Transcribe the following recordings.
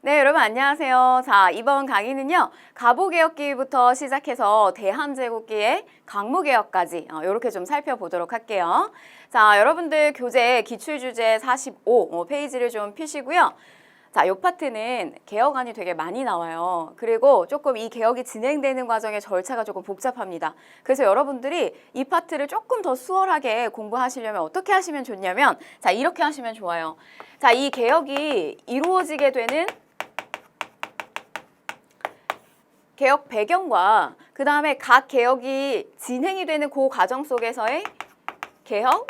네, 여러분 안녕하세요. 자, 이번 강의는요. 가보개혁기부터 시작해서 대한제국기의 강무개혁까지 이렇게 좀 살펴보도록 할게요. 자, 여러분들 교재 기출주제 45 페이지를 좀 펴시고요. 자, 이 파트는 개혁안이 되게 많이 나와요. 그리고 조금 이 개혁이 진행되는 과정의 절차가 조금 복잡합니다. 그래서 여러분들이 이 파트를 조금 더 수월하게 공부하시려면 어떻게 하시면 좋냐면, 자, 이렇게 하시면 좋아요. 자, 이 개혁이 이루어지게 되는 개혁 배경과 그 다음에 각 개혁이 진행이 되는 그 과정 속에서의 개혁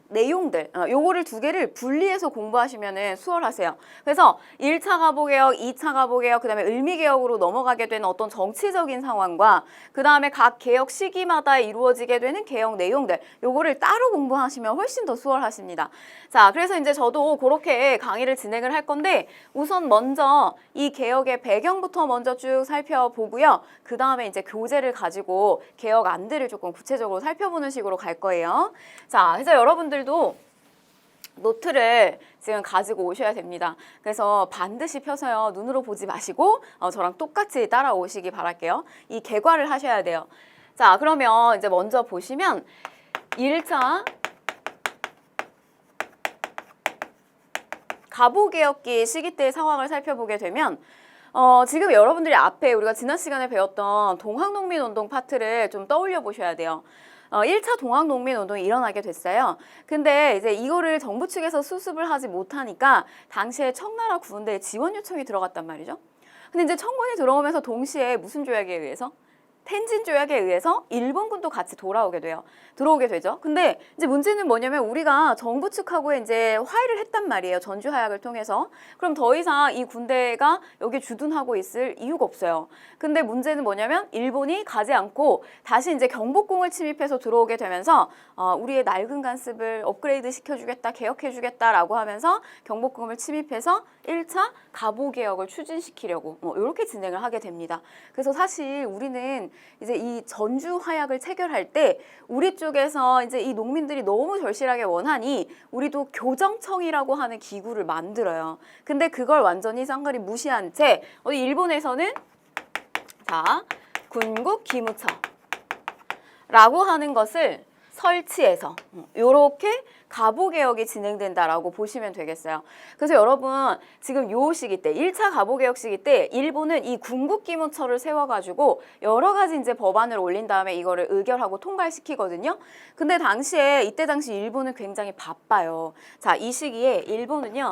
내용들, 요거를 두 개를 분리해서 공부하시면 수월하세요. 그래서 1차 가보개혁, 2차 가보개혁, 그 다음에 을미개혁으로 넘어가게 되는 어떤 정치적인 상황과 그 다음에 각 개혁 시기마다 이루어지게 되는 개혁 내용들, 요거를 따로 공부하시면 훨씬 더 수월하십니다. 자, 그래서 이제 저도 그렇게 강의를 진행을 할 건데 우선 먼저 이 개혁의 배경부터 먼저 쭉 살펴보고요. 그 다음에 이제 교재를 가지고 개혁 안들을 조금 구체적으로 살펴보는 식으로 갈 거예요. 자, 그래서 여러분들도 노트를 지금 가지고 오셔야 됩니다. 그래서 반드시 펴서요. 눈으로 보지 마시고 저랑 똑같이 따라오시기 바랄게요. 이 개괄을 하셔야 돼요. 자, 그러면 이제 먼저 보시면 1차 가보개혁기 시기 때의 상황을 살펴보게 되면 지금 여러분들이 앞에 우리가 지난 시간에 배웠던 동학농민운동 파트를 좀 떠올려 보셔야 돼요. 1차 동학농민운동이 일어나게 됐어요. 근데 이제 이거를 정부 측에서 수습을 하지 못하니까 당시에 청나라 군대에 지원 요청이 들어갔단 말이죠. 근데 이제 청군이 들어오면서 동시에 무슨 조약에 의해서? 텐진 조약에 의해서 일본군도 같이 들어오게 되죠. 근데 이제 문제는 뭐냐면 우리가 정부 측하고 이제 화해를 했단 말이에요. 전주 화약을 통해서. 그럼 더 이상 이 군대가 여기 주둔하고 있을 이유가 없어요. 근데 문제는 뭐냐면 일본이 가지 않고 다시 이제 경복궁을 침입해서 들어오게 되면서 우리의 낡은 관습을 업그레이드 시켜주겠다, 개혁해주겠다라고 하면서 경복궁을 침입해서 1차 가보개혁을 추진시키려고 이렇게 진행을 하게 됩니다. 그래서 사실 우리는 이제 이 전주 화약을 체결할 때 우리 쪽에서 이제 이 농민들이 너무 절실하게 원하니 우리도 교정청이라고 하는 기구를 만들어요. 근데 그걸 완전히 쌍가리 무시한 채 일본에서는 자, 군국기무처라고 하는 것을 설치해서 이렇게 가보개혁이 진행된다라고 보시면 되겠어요. 그래서 여러분 지금 요 시기 때 1차 가보개혁 시기 때 일본은 이 군국기무처를 세워가지고 여러 가지 이제 법안을 올린 다음에 이거를 의결하고 통과시키거든요. 근데 이때 당시 일본은 굉장히 바빠요. 자, 이 시기에 일본은요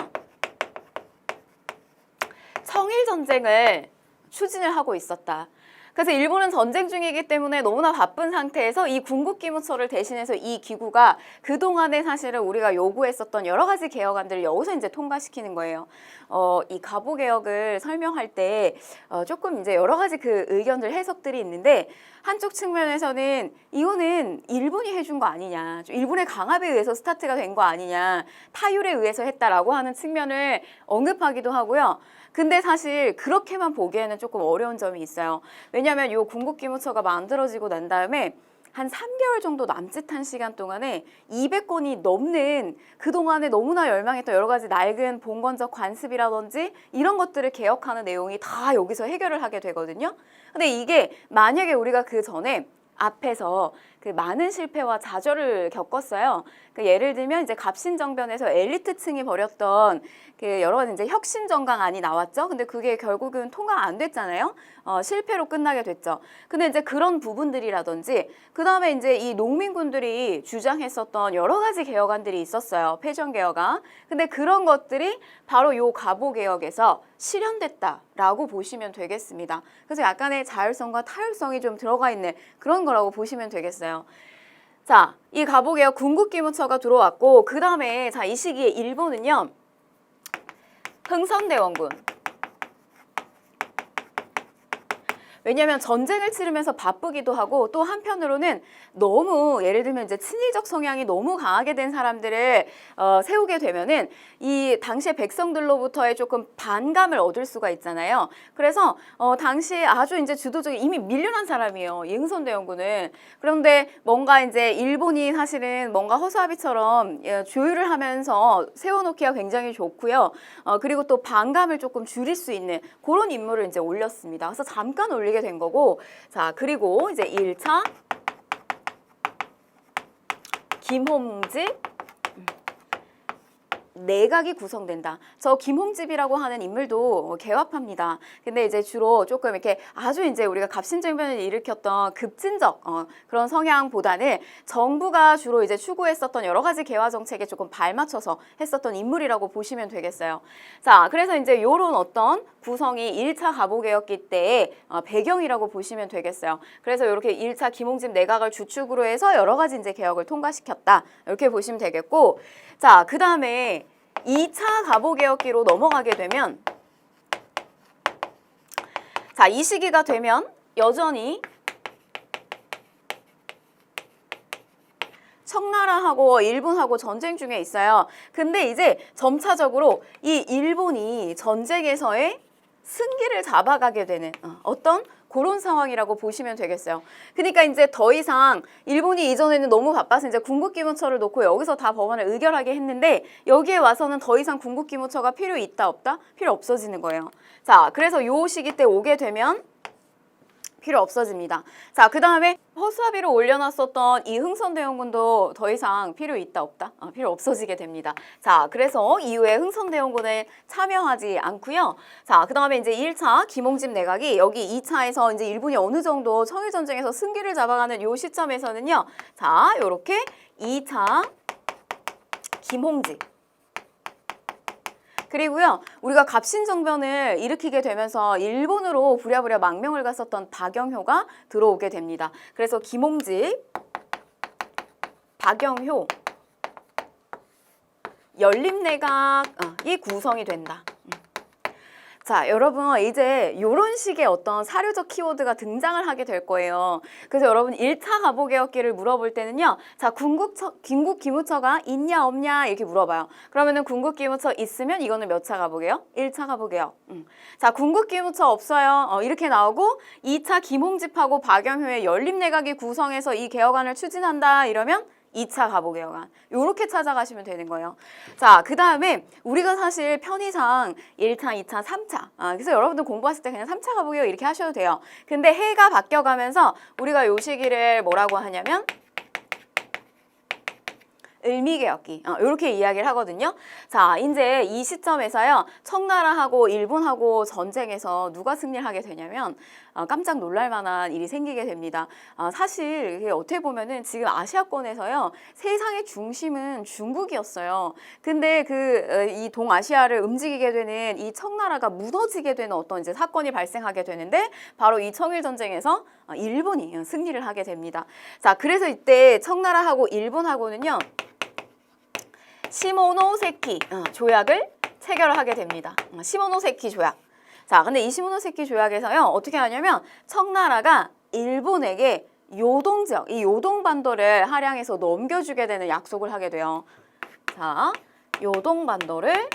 청일전쟁을 추진을 하고 있었다. 그래서 일본은 전쟁 중이기 때문에 너무나 바쁜 상태에서 이 군국기무처를 대신해서 이 기구가 그동안에 사실은 우리가 요구했었던 여러 가지 개혁안들을 여기서 이제 통과시키는 거예요. 이 가보개혁을 설명할 때 조금 이제 여러 가지 그 의견들, 해석들이 있는데 한쪽 측면에서는 이거는 일본이 해준 거 아니냐, 일본의 강압에 의해서 스타트가 된 거 아니냐, 타율에 의해서 했다라고 하는 측면을 언급하기도 하고요. 근데 사실 그렇게만 보기에는 조금 어려운 점이 있어요. 왜냐하면 이 군국기무처가 만들어지고 난 다음에 한 3개월 정도 남짓한 시간 동안에 200건이 넘는 그동안에 너무나 열망했던 여러 가지 낡은 봉건적 관습이라든지 이런 것들을 개혁하는 내용이 다 여기서 해결을 하게 되거든요. 근데 이게 만약에 우리가 그 전에 앞에서 그 많은 실패와 좌절을 겪었어요. 그 예를 들면 이제 갑신정변에서 엘리트층이 벌였던 그 여러 가지 이제 혁신정강안이 나왔죠. 근데 그게 결국은 통과 안 됐잖아요. 실패로 끝나게 됐죠. 근데 이제 그런 부분들이라든지 그 다음에 이제 이 농민군들이 주장했었던 여러 가지 개혁안들이 있었어요. 패전개혁안. 근데 그런 것들이 바로 요 가보개혁에서 실현됐다라고 보시면 되겠습니다. 그래서 약간의 자율성과 타율성이 좀 들어가 있는 그런 거라고 보시면 되겠어요. 자, 이 가보개혁 군국기무처가 들어왔고 그 다음에 자, 이 시기에 일본은요 흥선대원군 왜냐하면 전쟁을 치르면서 바쁘기도 하고 또 한편으로는 너무 예를 들면 이제 친일적 성향이 너무 강하게 된 사람들을 세우게 되면은 이 당시의 백성들로부터의 조금 반감을 얻을 수가 있잖아요. 그래서 당시에 아주 이제 주도적인 이미 밀려난 사람이에요. 이 흥선대원군은. 그런데 뭔가 이제 일본이 사실은 뭔가 허수아비처럼 조율을 하면서 세워놓기가 굉장히 좋고요. 그리고 또 반감을 조금 줄일 수 있는 그런 인물을 이제 올렸습니다. 그래서 잠깐 올리게 된 거고, 자, 그리고 이제 1차 김홍집 내각이 구성된다. 저 김홍집이라고 하는 인물도 개화파입니다. 근데 이제 주로 조금 이렇게 아주 이제 우리가 갑신정변을 일으켰던 급진적 그런 성향보다는 정부가 주로 이제 추구했었던 여러 가지 개화 정책에 조금 발맞춰서 했었던 인물이라고 보시면 되겠어요. 자, 그래서 이제 요런 어떤 구성이 1차 가보개혁기 때의 배경이라고 보시면 되겠어요. 그래서 이렇게 1차 김홍집 내각을 주축으로 해서 여러 가지 이제 개혁을 통과시켰다. 이렇게 보시면 되겠고, 자, 그 다음에 2차 가보개혁기로 넘어가게 되면, 자, 이 시기가 되면 여전히 청나라하고 일본하고 전쟁 중에 있어요. 근데 이제 점차적으로 이 일본이 전쟁에서의 승기를 잡아가게 되는 어떤 그런 상황이라고 보시면 되겠어요. 그러니까 이제 더 이상 일본이 이전에는 너무 바빠서 이제 궁극기무처를 놓고 여기서 다 법안을 의결하게 했는데 여기에 와서는 더 이상 궁극기무처가 필요 있다 없다? 필요 없어지는 거예요. 자, 그래서 요 시기 때 오게 되면 필요 없어집니다. 자, 그 다음에 허수아비로 올려놨었던 이 흥선대원군도 더 이상 필요 있다 없다? 필요 없어지게 됩니다. 자, 그래서 이후에 흥선대원군에 참여하지 않고요. 자, 그 다음에 이제 1차 김홍집 내각이 여기 2차에서 이제 일본이 어느 정도 청일전쟁에서 승기를 잡아가는 요 시점에서는요. 자, 요렇게 2차 김홍집. 그리고요, 우리가 갑신정변을 일으키게 되면서 일본으로 부랴부랴 망명을 갔었던 박영효가 들어오게 됩니다. 그래서 김홍집, 박영효, 연립내각이 구성이 된다. 자, 여러분 이제 이런 식의 어떤 사료적 키워드가 등장을 하게 될 거예요. 그래서 여러분 1차 가보개혁기를 물어볼 때는요. 자, 궁극기무처가 있냐 없냐 이렇게 물어봐요. 그러면은 궁극기무처 있으면 이거는 몇 차 가보개혁? 1차 가보개혁. 자, 궁극기무처 없어요. 이렇게 나오고 2차 김홍집하고 박영효의 연립내각이 구성해서 이 개혁안을 추진한다 이러면 2차 가보개혁안. 요렇게 찾아가시면 되는 거예요. 자, 그 다음에 우리가 사실 편의상 1차, 2차, 3차. 그래서 여러분들 공부하실 때 그냥 3차 가보개혁 이렇게 하셔도 돼요. 근데 해가 바뀌어가면서 우리가 요 시기를 뭐라고 하냐면 을미개혁기 이렇게 이야기를 하거든요. 자, 이제 이 시점에서요. 청나라하고 일본하고 전쟁에서 누가 승리를 하게 되냐면 깜짝 놀랄 만한 일이 생기게 됩니다. 사실 이게 어떻게 보면은 지금 아시아권에서요. 세상의 중심은 중국이었어요. 근데 이 동아시아를 움직이게 되는 이 청나라가 무너지게 되는 어떤 이제 사건이 발생하게 되는데 바로 이 청일전쟁에서 일본이 승리를 하게 됩니다. 자, 그래서 이때 청나라하고 일본하고는요. 시모노세키 조약을 체결을 하게 됩니다. 시모노세키 조약. 자, 근데 이 시모노세키 조약에서요. 어떻게 하냐면 청나라가 일본에게 요동 지역, 이 요동반도를 할양해서 넘겨주게 되는 약속을 하게 돼요. 자, 요동반도를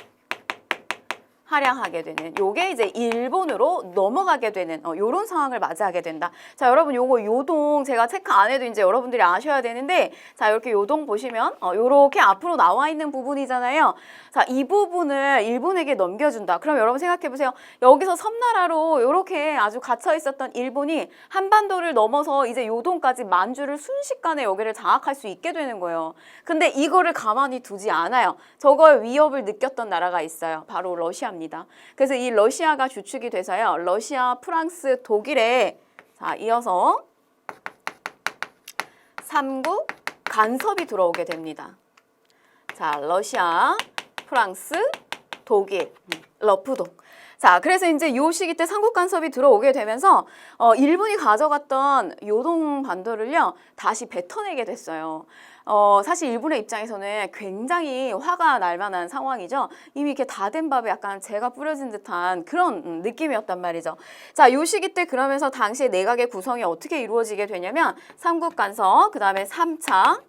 할양하게 되는 요게 이제 일본으로 넘어가게 되는 요런 상황을 맞이하게 된다. 자, 여러분 요거 요동 제가 체크 안 해도 이제 여러분들이 아셔야 되는데 자, 이렇게 요동 보시면 요렇게 앞으로 나와 있는 부분이잖아요. 자, 이 부분을 일본에게 넘겨준다. 그럼 여러분 생각해 보세요. 여기서 섬나라로 요렇게 아주 갇혀 있었던 일본이 한반도를 넘어서 이제 요동까지 만주를 순식간에 여기를 장악할 수 있게 되는 거예요. 근데 이거를 가만히 두지 않아요. 저걸 위협을 느꼈던 나라가 있어요. 바로 러시아입니다. 그래서 이 러시아가 주축이 돼서요. 러시아, 프랑스, 독일에 자, 이어서 3국 간섭이 들어오게 됩니다. 자, 러시아, 프랑스, 독일, 러프독. 자, 그래서 이제 요 시기 때 삼국 간섭이 들어오게 되면서 일본이 가져갔던 요동 반도를요 다시 뱉어내게 됐어요. 사실 일본의 입장에서는 굉장히 화가 날 만한 상황이죠. 이미 이렇게 다 된 밥에 약간 재가 뿌려진 듯한 그런 느낌이었단 말이죠. 자, 요 시기 때 그러면서 당시에 내각의 구성이 어떻게 이루어지게 되냐면 삼국간서, 그 다음에 3차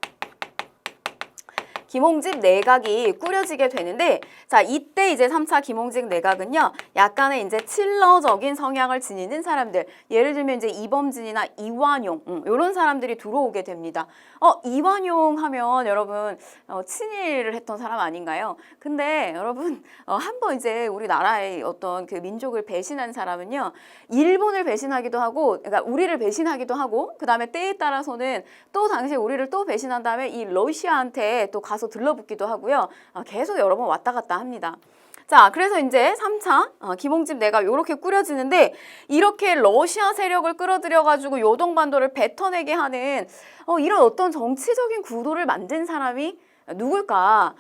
김홍집 내각이 꾸려지게 되는데, 자, 이때 이제 3차 김홍집 내각은요, 약간의 이제 칠러적인 성향을 지니는 사람들, 예를 들면 이제 이범진이나 이완용, 이런 사람들이 들어오게 됩니다. 이완용 하면 여러분, 친일을 했던 사람 아닌가요? 근데 여러분, 한번 이제 우리나라의 어떤 그 민족을 배신한 사람은요, 일본을 배신하기도 하고, 그러니까 우리를 배신하기도 하고, 그 다음에 때에 따라서는 또 당시에 우리를 또 배신한 다음에 이 러시아한테 또 가서 들러붙기도 하고요. 계속 여러 번 왔다 갔다 합니다. 자, 그래서 이제 3차 김홍집 내각 이렇게 꾸려지는데, 이렇게 러시아 세력을 끌어들여가지고 요동반도를 뱉어내게 하는 이런 어떤 정치적인 구도를 만든 사람이 누굴까?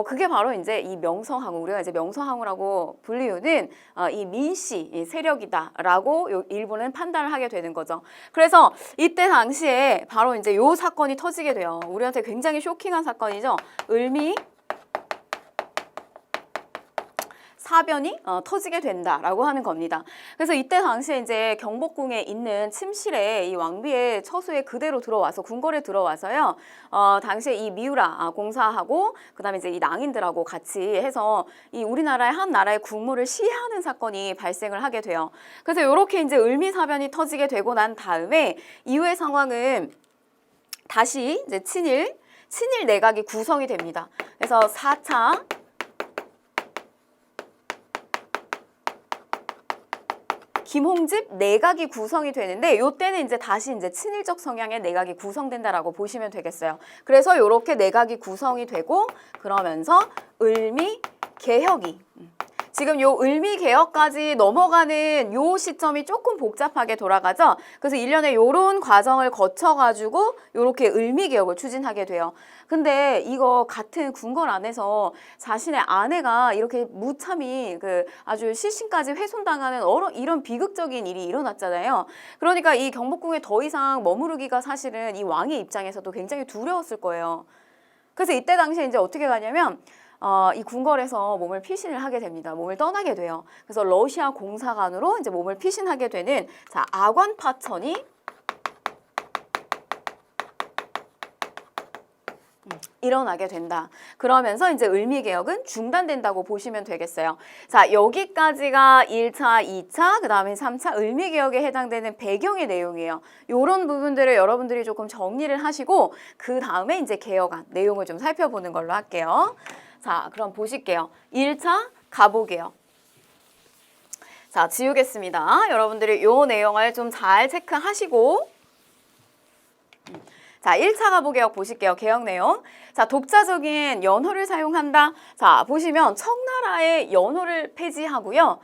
그게 바로 이제 이 명성황후, 우리가 이제 명성황후라고 불리우는 이 민씨 이 세력이다라고 일본은 판단을 하게 되는 거죠. 그래서 이때 당시에 바로 이제 요 사건이 터지게 돼요. 우리한테 굉장히 쇼킹한 사건이죠. 을미 사변이 터지게 된다라고 하는 겁니다. 그래서 이때 당시에 이제 경복궁에 있는 침실에 이 왕비의 처소에 그대로 들어와서 궁궐에 들어와서요. 당시에 이 미우라 공사하고 그다음에 이제 이 낭인들하고 같이 해서 이 우리나라의 한 나라의 국무를 시해하는 사건이 발생을 하게 돼요. 그래서 이렇게 이제 을미 사변이 터지게 되고 난 다음에 이후의 상황은 다시 이제 친일 내각이 구성이 됩니다. 그래서 4차 김홍집 내각이 구성이 되는데, 요때는 이제 다시 이제 친일적 성향의 내각이 구성된다라고 보시면 되겠어요. 그래서 요렇게 내각이 구성이 되고, 그러면서 을미 개혁이 지금 요 을미 개혁까지 넘어가는 요 시점이 조금 복잡하게 돌아가죠. 그래서 일련의 요런 과정을 거쳐가지고 요렇게 을미 개혁을 추진하게 돼요. 근데 이거 같은 궁궐 안에서 자신의 아내가 이렇게 무참히 그 아주 시신까지 훼손당하는 이런 비극적인 일이 일어났잖아요. 그러니까 이 경복궁에 더 이상 머무르기가 사실은 이 왕의 입장에서도 굉장히 두려웠을 거예요. 그래서 이때 당시에 이제 어떻게 가냐면 이 궁궐에서 몸을 피신을 하게 됩니다. 몸을 떠나게 돼요. 그래서 러시아 공사관으로 이제 몸을 피신하게 되는 자, 아관파천이 일어나게 된다. 그러면서 이제 을미개혁은 중단된다고 보시면 되겠어요. 자, 여기까지가 1차, 2차, 그 다음에 3차 을미개혁에 해당되는 배경의 내용이에요. 이런 부분들을 여러분들이 조금 정리를 하시고 그 다음에 이제 개혁안 내용을 좀 살펴보는 걸로 할게요. 자, 그럼 보실게요. 1차 가보게요. 자, 지우겠습니다. 여러분들이 이 내용을 좀 잘 체크하시고 자, 1차 가보개혁 보실게요. 개혁 내용. 자, 독자적인 연호를 사용한다. 자, 보시면 청나라의 연호를 폐지하고요.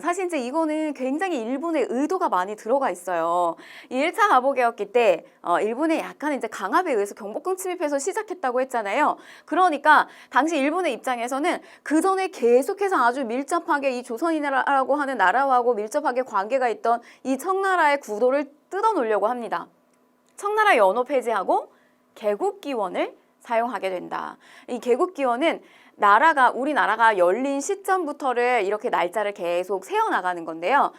사실 이제 이거는 굉장히 일본의 의도가 많이 들어가 있어요. 이 1차 가보개혁기 때 일본의 약간 이제 강압에 의해서 경복궁 침입해서 시작했다고 했잖아요. 그러니까 당시 일본의 입장에서는 그 전에 계속해서 아주 밀접하게 이 조선이라고 하는 나라하고 밀접하게 관계가 있던 이 청나라의 구도를 뜯어놓으려고 합니다. 청나라 연호 폐지하고 개국기원을 사용하게 된다. 이 개국기원은 우리나라가 열린 시점부터를 이렇게 날짜를 계속 세워나가는 건데요.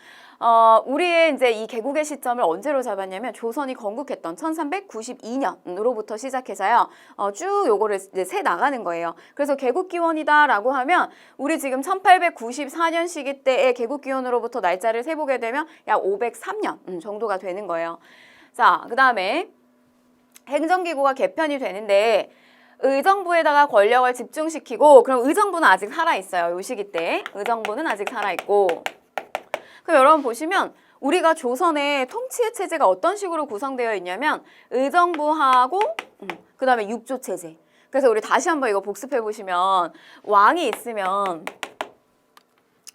우리의 이제 이 개국의 시점을 언제로 잡았냐면 조선이 건국했던 1392년으로부터 시작해서요. 쭉 요거를 이제 세 나가는 거예요. 그래서 개국기원이다라고 하면 우리 지금 1894년 시기 때의 개국기원으로부터 날짜를 세보게 되면 약 503년 정도가 되는 거예요. 자, 그 다음에 행정기구가 개편이 되는데 의정부에다가 권력을 집중시키고, 그럼 의정부는 아직 살아있어요. 요 시기 때 의정부는 아직 살아있고, 그럼 여러분 보시면 우리가 조선의 통치의 체제가 어떤 식으로 구성되어 있냐면 의정부하고 그 다음에 육조 체제. 그래서 우리 다시 한번 이거 복습해 보시면 왕이 있으면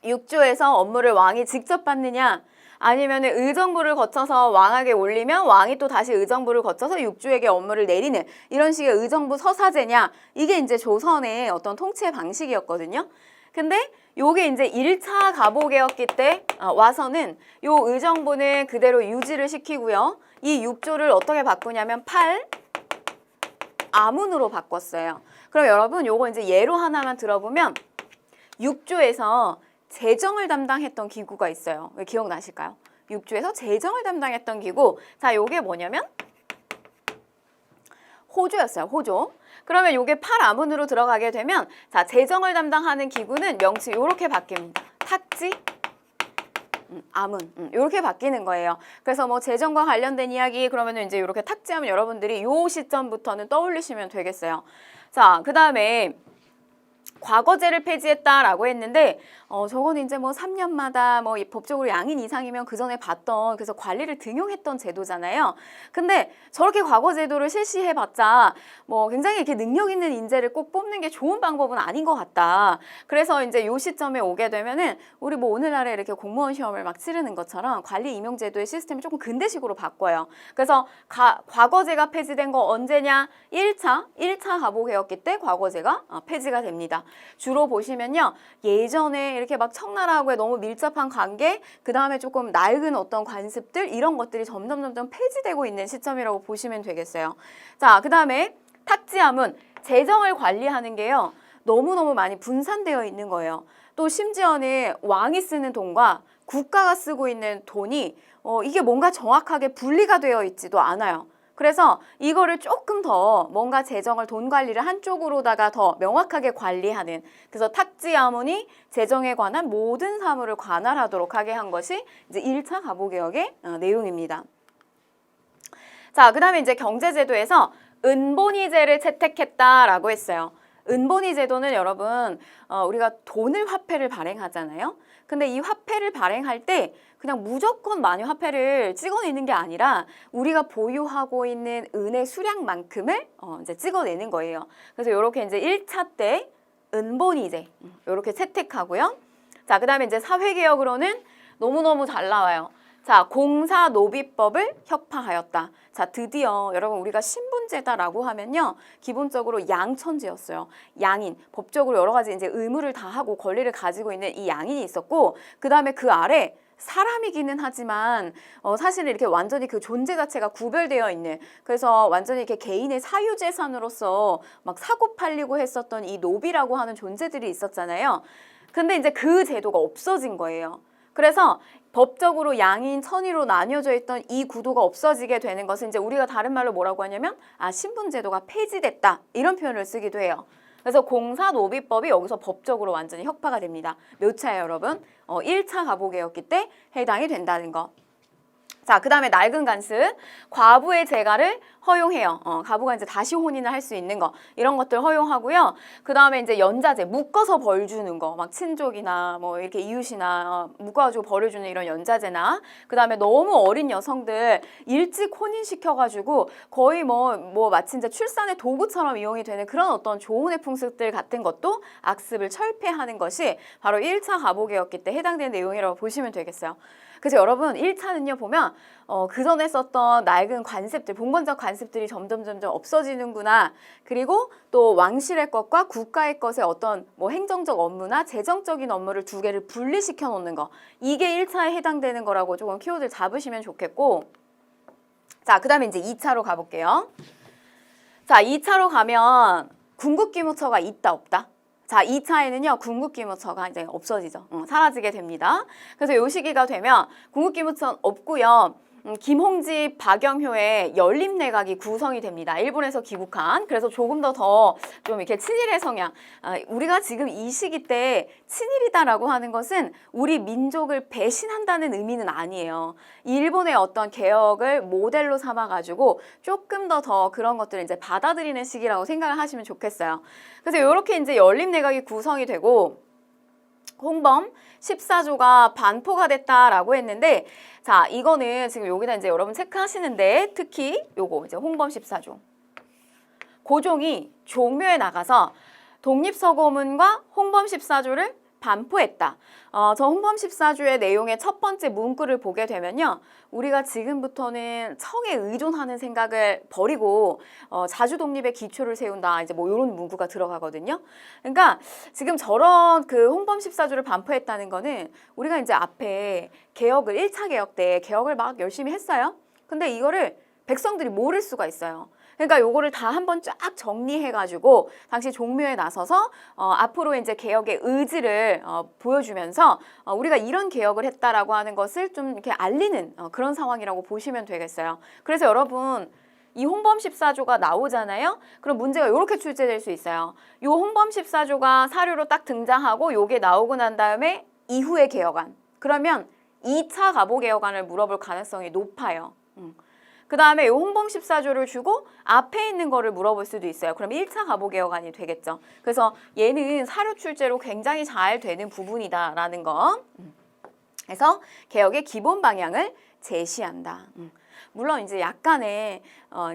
육조에서 업무를 왕이 직접 받느냐, 아니면 의정부를 거쳐서 왕에게 올리면 왕이 또 다시 의정부를 거쳐서 육주에게 업무를 내리는 이런 식의 의정부 서사제냐, 이게 이제 조선의 어떤 통치의 방식이었거든요. 근데 요게 이제 1차 가보개혁기 때 와서는 요 의정부는 그대로 유지를 시키고요. 이 육조를 어떻게 바꾸냐면 아문으로 바꿨어요. 그럼 여러분 요거 이제 예로 하나만 들어보면 6조에서 재정을 담당했던 기구가 있어요. 왜 기억나실까요? 6조에서 재정을 담당했던 기구. 자, 요게 뭐냐면 호조였어요. 호조. 그러면 요게 8아문으로 들어가게 되면 자, 재정을 담당하는 기구는 명칭 요렇게 바뀝니다. 탁지, 아문 이렇게 바뀌는 거예요. 그래서 뭐 재정과 관련된 이야기 그러면은 이제 이렇게 탁지하면 여러분들이 요 시점부터는 떠올리시면 되겠어요. 자, 그다음에 과거제를 폐지했다라고 했는데 저거는 이제 뭐 3년마다 뭐 법적으로 양인 이상이면 그 전에 봤던 그래서 관리를 등용했던 제도잖아요. 근데 저렇게 과거제도를 실시해봤자 뭐 굉장히 이렇게 능력 있는 인재를 꼭 뽑는 게 좋은 방법은 아닌 것 같다. 그래서 이제 요 시점에 오게 되면은 우리 뭐 오늘날에 이렇게 공무원 시험을 막 치르는 것처럼 관리 임용 제도의 시스템을 조금 근대식으로 바꿔요. 그래서 과거제가 폐지된 거 언제냐? 1차 가보개혁기 때 과거제가 폐지가 됩니다. 주로 보시면요. 예전에 이렇게 막 청나라하고의 너무 밀접한 관계, 그 다음에 조금 낡은 어떤 관습들 이런 것들이 점점 폐지되고 있는 시점이라고 보시면 되겠어요. 자, 그 다음에 탁지함은 재정을 관리하는 게요. 너무너무 많이 분산되어 있는 거예요. 또 심지어는 왕이 쓰는 돈과 국가가 쓰고 있는 돈이 이게 뭔가 정확하게 분리가 되어 있지도 않아요. 그래서 이거를 조금 더 뭔가 재정을 돈 관리를 한쪽으로다가 더 명확하게 관리하는 그래서 탁지아문이 재정에 관한 모든 사무를 관할하도록 하게 한 것이 이제 1차 가보개혁의 내용입니다. 자, 그 다음에 이제 경제제도에서 은본위제를 채택했다라고 했어요. 은본위 제도는 여러분 우리가 돈을 화폐를 발행하잖아요. 근데 이 화폐를 발행할 때 그냥 무조건 만유 화폐를 찍어내는 게 아니라 우리가 보유하고 있는 은의 수량만큼을 이제 찍어내는 거예요. 그래서 이렇게 이제 1차 때 은본위제 이렇게 채택하고요. 자, 그다음에 이제 사회개혁으로는 너무너무 잘 나와요. 자, 공사노비법을 혁파하였다. 자, 드디어 여러분 우리가 신분제다라고 하면요. 기본적으로 양천제였어요. 양인, 법적으로 여러 가지 이제 의무를 다하고 권리를 가지고 있는 이 양인이 있었고 그 다음에 그 아래 사람이기는 하지만 사실은 이렇게 완전히 그 존재 자체가 구별되어 있는 그래서 완전히 이렇게 개인의 사유재산으로서 막 사고 팔리고 했었던 이 노비라고 하는 존재들이 있었잖아요. 근데 이제 그 제도가 없어진 거예요. 그래서 법적으로 양인, 천의로 나뉘어져 있던 이 구도가 없어지게 되는 것은 이제 우리가 다른 말로 뭐라고 하냐면 신분제도가 폐지됐다 이런 표현을 쓰기도 해요. 그래서 공사노비법이 여기서 법적으로 완전히 혁파가 됩니다. 몇 차예요, 여러분? 1차 가보개혁기 때 해당이 된다는 거. 자, 그 다음에 낡은 간습, 과부의 재가를 허용해요. 가부가 이제 다시 혼인을 할 수 있는 거 이런 것들 허용하고요. 그 다음에 이제 연자제 묶어서 벌 주는 거, 막 친족이나 뭐 이렇게 이웃이나 묶어가지고 벌을 주는 이런 연자제나 그 다음에 너무 어린 여성들 일찍 혼인시켜가지고 거의 뭐 마치 이제 출산의 도구처럼 이용이 되는 그런 어떤 조혼의 풍습들 같은 것도 악습을 철폐하는 것이 바로 1차 가보개혁기 때 해당되는 내용이라고 보시면 되겠어요. 그래서 여러분 1차는요 보면 그 전에 썼던 낡은 관습들, 봉건적 관습들이 점점 없어지는구나. 그리고 또 왕실의 것과 국가의 것의 어떤 뭐 행정적 업무나 재정적인 업무를 두 개를 분리시켜 놓는 거. 이게 1차에 해당되는 거라고 조금 키워드를 잡으시면 좋겠고 자, 그 다음에 이제 2차로 가볼게요. 자, 2차로 가면 궁극기무처가 있다 없다? 자, 2차에는요, 궁극기무처가 이제 없어지죠. 사라지게 됩니다. 그래서 요 시기가 되면 궁극기무처는 없고요. 김홍지, 박영효의 연립내각이 구성이 됩니다. 일본에서 귀국한. 그래서 조금 더 좀 이렇게 친일의 성향. 우리가 지금 이 시기 때 친일이다라고 하는 것은 우리 민족을 배신한다는 의미는 아니에요. 일본의 어떤 개혁을 모델로 삼아가지고 조금 더 그런 것들을 이제 받아들이는 시기라고 생각을 하시면 좋겠어요. 그래서 이렇게 이제 연립내각이 구성이 되고 홍범 14조가 반포가 됐다라고 했는데 자, 이거는 지금 여기다 이제 여러분 체크하시는데 특히 요거 이제 홍범 14조. 고종이 종묘에 나가서 독립서고문과 홍범 14조를 반포했다. 저 홍범 14조의 내용의 첫 번째 문구를 보게 되면요. 우리가 지금부터는 청에 의존하는 생각을 버리고 자주 독립의 기초를 세운다. 이제 뭐 이런 문구가 들어가거든요. 그러니까 지금 저런 그 홍범 14조를 반포했다는 거는 우리가 이제 앞에 개혁을 1차 개혁 때 개혁을 막 열심히 했어요. 근데 이거를 백성들이 모를 수가 있어요. 그러니까 요거를 다 한번 쫙 정리해가지고 당시 종묘에 나서서 앞으로 이제 개혁의 의지를 보여주면서 우리가 이런 개혁을 했다라고 하는 것을 좀 이렇게 알리는 그런 상황이라고 보시면 되겠어요. 그래서 여러분 이 홍범 14조가 나오잖아요. 그럼 문제가 이렇게 출제될 수 있어요. 요 홍범 14조가 사료로 딱 등장하고 요게 나오고 난 다음에 이후의 개혁안. 그러면 2차 가보 개혁안을 물어볼 가능성이 높아요. 그 다음에 요 홍범 14조를 주고 앞에 있는 거를 물어볼 수도 있어요. 그럼 1차 가보 개혁안이 되겠죠. 그래서 얘는 사료 출제로 굉장히 잘 되는 부분이다라는 거. 그래서 개혁의 기본 방향을 제시한다. 물론 이제 약간의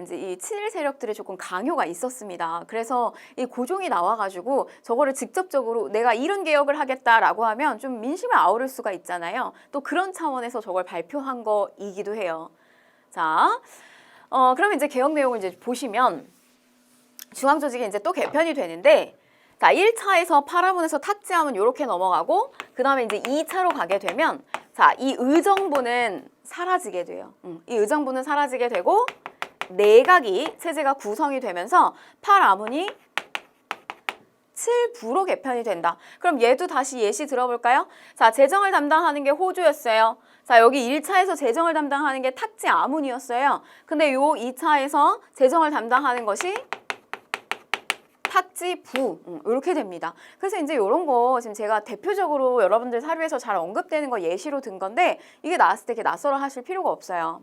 이제 이 친일 세력들의 조금 강요가 있었습니다. 그래서 이 고종이 나와가지고 저거를 직접적으로 내가 이런 개혁을 하겠다라고 하면 좀 민심을 아우를 수가 있잖아요. 또 그런 차원에서 저걸 발표한 거이기도 해요. 자, 그럼 이제 개혁 내용을 이제 보시면 중앙조직이 이제 또 개편이 되는데, 자, 1차에서 파라문에서 탁지하면 이렇게 넘어가고, 그 다음에 이제 2차로 가게 되면, 자, 이 의정부는 사라지게 돼요. 이 의정부는 사라지게 되고, 내각이 체제가 구성이 되면서 파라문이 7부로 개편이 된다. 그럼 얘도 다시 예시 들어볼까요? 자, 재정을 담당하는 게 호조였어요. 자, 여기 1차에서 재정을 담당하는 게 탁지 아문이었어요. 근데 요 2차에서 재정을 담당하는 것이 탁지부 이렇게 됩니다. 그래서 이제 이런 거 지금 제가 대표적으로 여러분들 사료에서 잘 언급되는 거 예시로 든 건데 이게 나왔을 때 이렇게 낯설어 하실 필요가 없어요.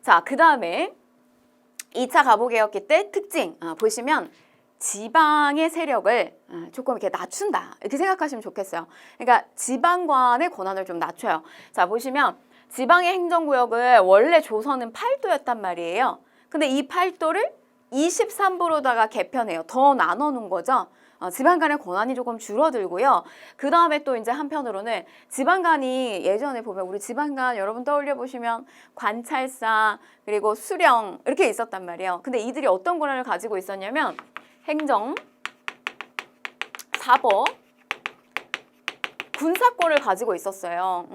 자, 그 다음에 2차 가보개혁기 때 특징 보시면 지방의 세력을 조금 이렇게 낮춘다 이렇게 생각하시면 좋겠어요. 그러니까 지방관의 권한을 좀 낮춰요. 자, 보시면 지방의 행정구역을 원래 조선은 8도였단 말이에요. 근데 이 8도를 23부로다가 개편해요. 더 나눠 놓은 거죠. 지방 간의 권한이 조금 줄어들고요. 그 다음에 또 이제 한편으로는 지방간이 예전에 보면 우리 지방간 여러분 떠올려 보시면 관찰사 그리고 수령 이렇게 있었단 말이에요. 근데 이들이 어떤 권한을 가지고 있었냐면 행정, 사법, 군사권을 가지고 있었어요.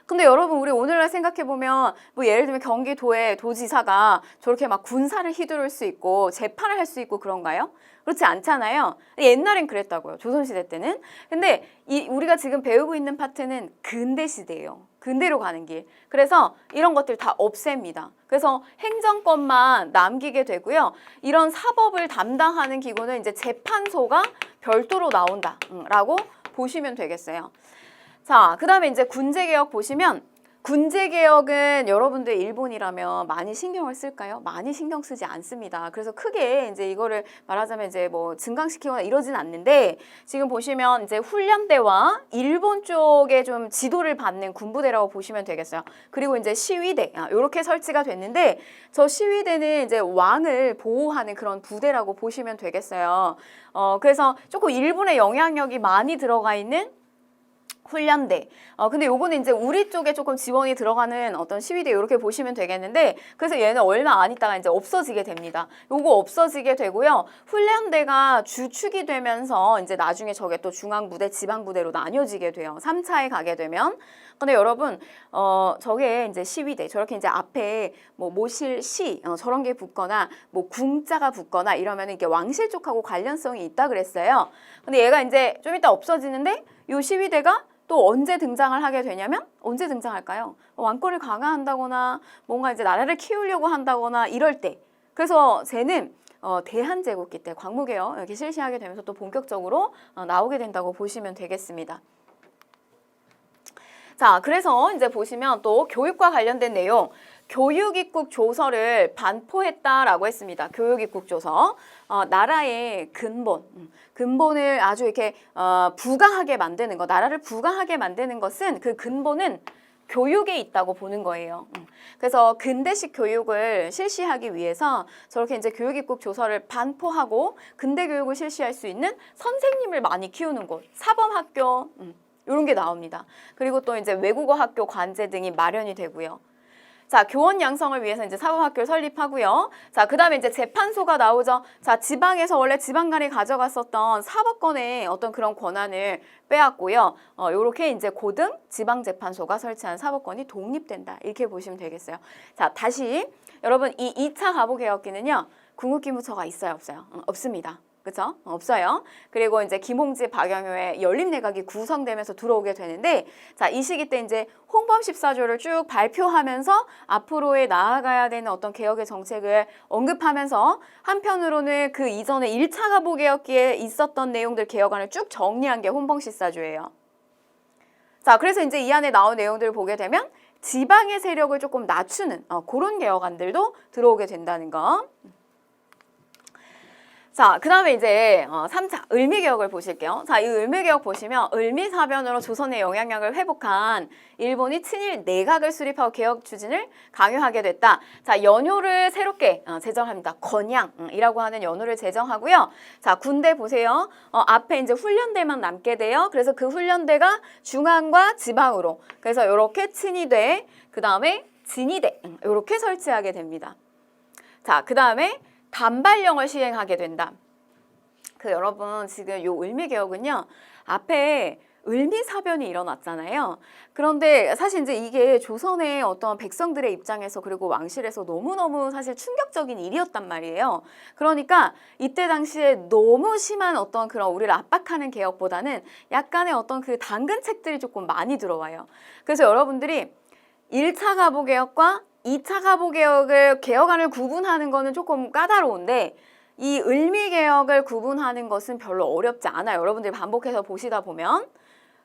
근데 여러분 우리 오늘날 생각해보면 뭐 예를 들면 경기도의 도지사가 저렇게 막 군사를 휘두를 수 있고 재판을 할 수 있고 그런가요? 그렇지 않잖아요. 옛날엔 그랬다고요. 조선시대 때는. 근데 우리가 지금 배우고 있는 파트는 근대시대예요. 근대로 가는 길. 그래서 이런 것들 다 없앱니다. 그래서 행정권만 남기게 되고요. 이런 사법을 담당하는 기구는 이제 재판소가 별도로 나온다라고 보시면 되겠어요. 자, 그 다음에 이제 군제개혁 보시면 군제개혁은 여러분들 일본이라면 많이 신경을 쓸까요? 많이 신경 쓰지 않습니다. 그래서 크게 이제 이거를 말하자면 이제 뭐 증강시키거나 이러진 않는데 지금 보시면 이제 훈련대와 일본 쪽에 좀 지도를 받는 군부대라고 보시면 되겠어요. 그리고 이제 시위대 이렇게 설치가 됐는데 저 시위대는 이제 왕을 보호하는 그런 부대라고 보시면 되겠어요. 그래서 조금 일본의 영향력이 많이 들어가 있는 훈련대. 근데 요거는 이제 우리 쪽에 조금 지원이 들어가는 어떤 시위대 이렇게 보시면 되겠는데 그래서 얘는 얼마 안 있다가 이제 없어지게 됩니다. 요거 없어지게 되고요. 훈련대가 주축이 되면서 이제 나중에 저게 또 중앙부대, 지방부대로 나뉘어지게 돼요. 3차에 가게 되면. 근데 여러분, 저게 이제 시위대, 저렇게 이제 앞에 뭐 모실시, 저런 게 붙거나 뭐 궁자가 붙거나 이러면 이게 왕실 쪽하고 관련성이 있다 그랬어요. 근데 얘가 이제 좀 이따 없어지는데 요 시위대가 또 언제 등장을 하게 되냐면 언제 등장할까요? 왕권을 강화한다거나 뭔가 이제 나라를 키우려고 한다거나 이럴 때. 그래서 쟤는 대한제국기 때 광무개혁 이렇게 실시하게 되면서 또 본격적으로 나오게 된다고 보시면 되겠습니다. 자, 그래서 이제 보시면 또 교육과 관련된 내용, 교육입국 조서를 반포했다라고 했습니다. 교육입국 조서. 나라의 근본을 아주 이렇게 부강하게 만드는 거, 나라를 부강하게 만드는 것은 그 근본은 교육에 있다고 보는 거예요. 그래서 근대식 교육을 실시하기 위해서 저렇게 이제 교육입국 조서를 반포하고 근대 교육을 실시할 수 있는 선생님을 많이 키우는 곳, 사범학교 이런 게 나옵니다. 그리고 또 이제 외국어 학교 관제 등이 마련이 되고요. 자, 교원 양성을 위해서 이제 사범학교를 설립하고요. 자, 그 다음에 이제 재판소가 나오죠. 자, 지방에서 원래 지방간이 가져갔었던 사법권의 어떤 그런 권한을 빼앗고요. 요렇게 이제 고등 지방재판소가 설치한 사법권이 독립된다. 이렇게 보시면 되겠어요. 자, 다시 여러분 이 2차 가보개혁기는요. 군국기무처가 있어요, 없어요? 없습니다. 그쵸? 없어요. 그리고 이제 김홍지, 박영효의 연립내각이 구성되면서 들어오게 되는데, 자, 이 시기 때 이제 홍범 14조를 쭉 발표하면서 앞으로의 나아가야 되는 어떤 개혁의 정책을 언급하면서 한편으로는 그 이전에 1차 가보개혁기에 있었던 내용들 개혁안을 쭉 정리한 게 홍범 14조예요. 자, 그래서 이제 이 안에 나온 내용들을 보게 되면 지방의 세력을 조금 낮추는 그런 개혁안들도 들어오게 된다는 거. 자, 그 다음에 이제 3차 을미개혁을 보실게요. 자, 이 을미개혁 보시면 을미사변으로 조선의 영향력을 회복한 일본이 친일 내각을 수립하고 개혁 추진을 강요하게 됐다. 자, 연효를 새롭게 제정합니다. 건양이라고 하는 연효를 제정하고요. 자, 군대 보세요. 앞에 이제 훈련대만 남게 돼요. 그래서 그 훈련대가 중앙과 지방으로. 그래서 이렇게 친위대, 그 다음에 진위대 이렇게 설치하게 됩니다. 자, 그 다음에 단발령을 시행하게 된다. 여러분 지금 요 을미개혁은요, 앞에 을미사변이 일어났잖아요. 그런데 사실 이제 이게 조선의 어떤 백성들의 입장에서 그리고 왕실에서 너무너무 사실 충격적인 일이었단 말이에요. 그러니까 이때 당시에 너무 심한 어떤 그런 우리를 압박하는 개혁보다는 약간의 어떤 그 당근책들이 조금 많이 들어와요. 그래서 여러분들이 1차 가보개혁과 2차 가보개혁을 개혁안을 구분하는 거는 조금 까다로운데 이 을미개혁을 구분하는 것은 별로 어렵지 않아요. 여러분들이 반복해서 보시다 보면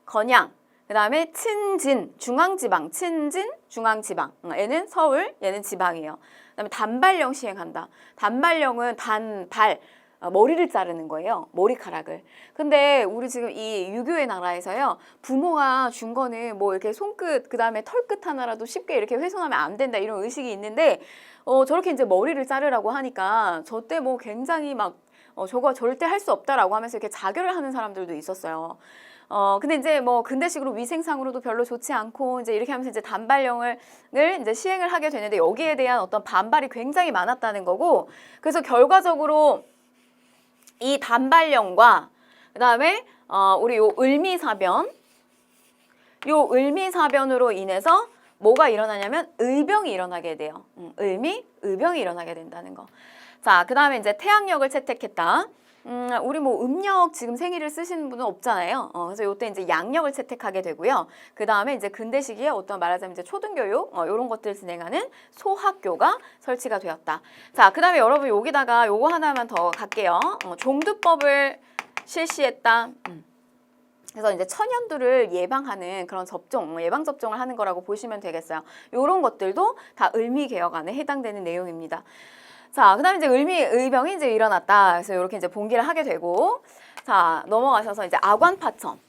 건양, 그 다음에 친진, 중앙지방, 친진, 중앙지방. 얘는 서울, 얘는 지방이에요. 그 다음에 단발령 시행한다. 단발령은 단발, 머리를 자르는 거예요. 머리카락을. 근데 우리 지금 이 유교의 나라에서요, 부모가 준 거는 뭐 이렇게 손끝, 그 다음에 털끝 하나라도 쉽게 이렇게 훼손하면 안 된다 이런 의식이 있는데, 저렇게 이제 머리를 자르라고 하니까 저 때 뭐 굉장히 막 저거 절대 할 수 없다라고 하면서 이렇게 자결을 하는 사람들도 있었어요. 근데 이제 뭐 근대식으로 위생상으로도 별로 좋지 않고 이제 이렇게 하면서 이제 단발령을 이제 시행을 하게 되는데 여기에 대한 어떤 반발이 굉장히 많았다는 거고, 그래서 결과적으로 이 단발령과 그 다음에 우리 요 을미사변으로 인해서 뭐가 일어나냐면 의병이 일어나게 돼요. 의병이 일어나게 된다는 거. 자, 그 다음에 이제 태양력을 채택했다. 우리 뭐 음력 지금 생일을 쓰시는 분은 없잖아요. 그래서 요때 이제 양력을 채택하게 되고요. 그 다음에 이제 근대 시기에 어떤 말하자면 이제 초등교육 이런 것들 진행하는 소학교가 설치가 되었다. 자, 그 다음에 여러분 여기다가 요거 하나만 더 갈게요. 종두법을 실시했다. 그래서 이제 천연두를 예방하는 그런 접종, 예방 접종을 하는 거라고 보시면 되겠어요. 요런 것들도 다 을미개혁안에 해당되는 내용입니다. 자, 그 다음에 이제 의병이 이제 일어났다. 그래서 이렇게 이제 봉기를 하게 되고, 자, 넘어가셔서 이제 아관파천.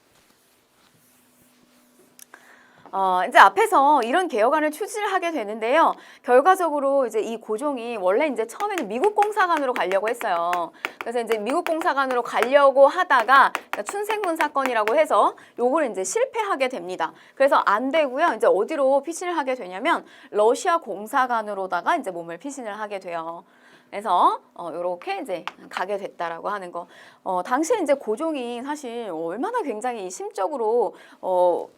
이제 앞에서 이런 개혁안을 추진을 하게 되는데요. 결과적으로 이제 이 고종이 원래 이제 처음에는 미국 공사관으로 가려고 했어요. 그래서 이제 미국 공사관으로 가려고 하다가 춘생문 사건이라고 해서 요거를 이제 실패하게 됩니다. 그래서 안 되고요. 이제 어디로 피신을 하게 되냐면 러시아 공사관으로다가 이제 몸을 피신을 하게 돼요. 그래서 요렇게 이제 가게 됐다라고 하는 거. 당시에 이제 고종이 사실 얼마나 굉장히 심적으로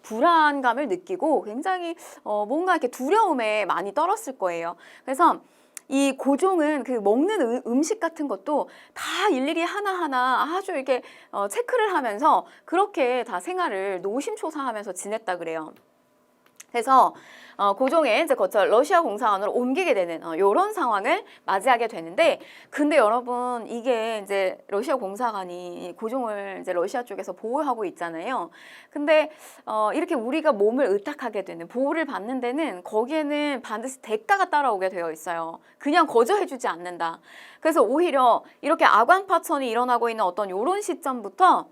불안감을 느끼고 굉장히 뭔가 이렇게 두려움에 많이 떨었을 거예요. 그래서 이 고종은 그 먹는 음식 같은 것도 다 일일이 하나하나 아주 이렇게 체크를 하면서 그렇게 다 생활을 노심초사하면서 지냈다 그래요. 그래서 고종에 이제 거쳐 러시아 공사관으로 옮기게 되는 이런 상황을 맞이하게 되는데, 근데 여러분 이게 이제 러시아 공사관이 고종을 이제 러시아 쪽에서 보호하고 있잖아요. 근데 이렇게 우리가 몸을 의탁하게 되는 보호를 받는 데는 거기에는 반드시 대가가 따라오게 되어 있어요. 그냥 거저해주지 않는다. 그래서 오히려 이렇게 아관파천이 일어나고 있는 어떤 이런 시점부터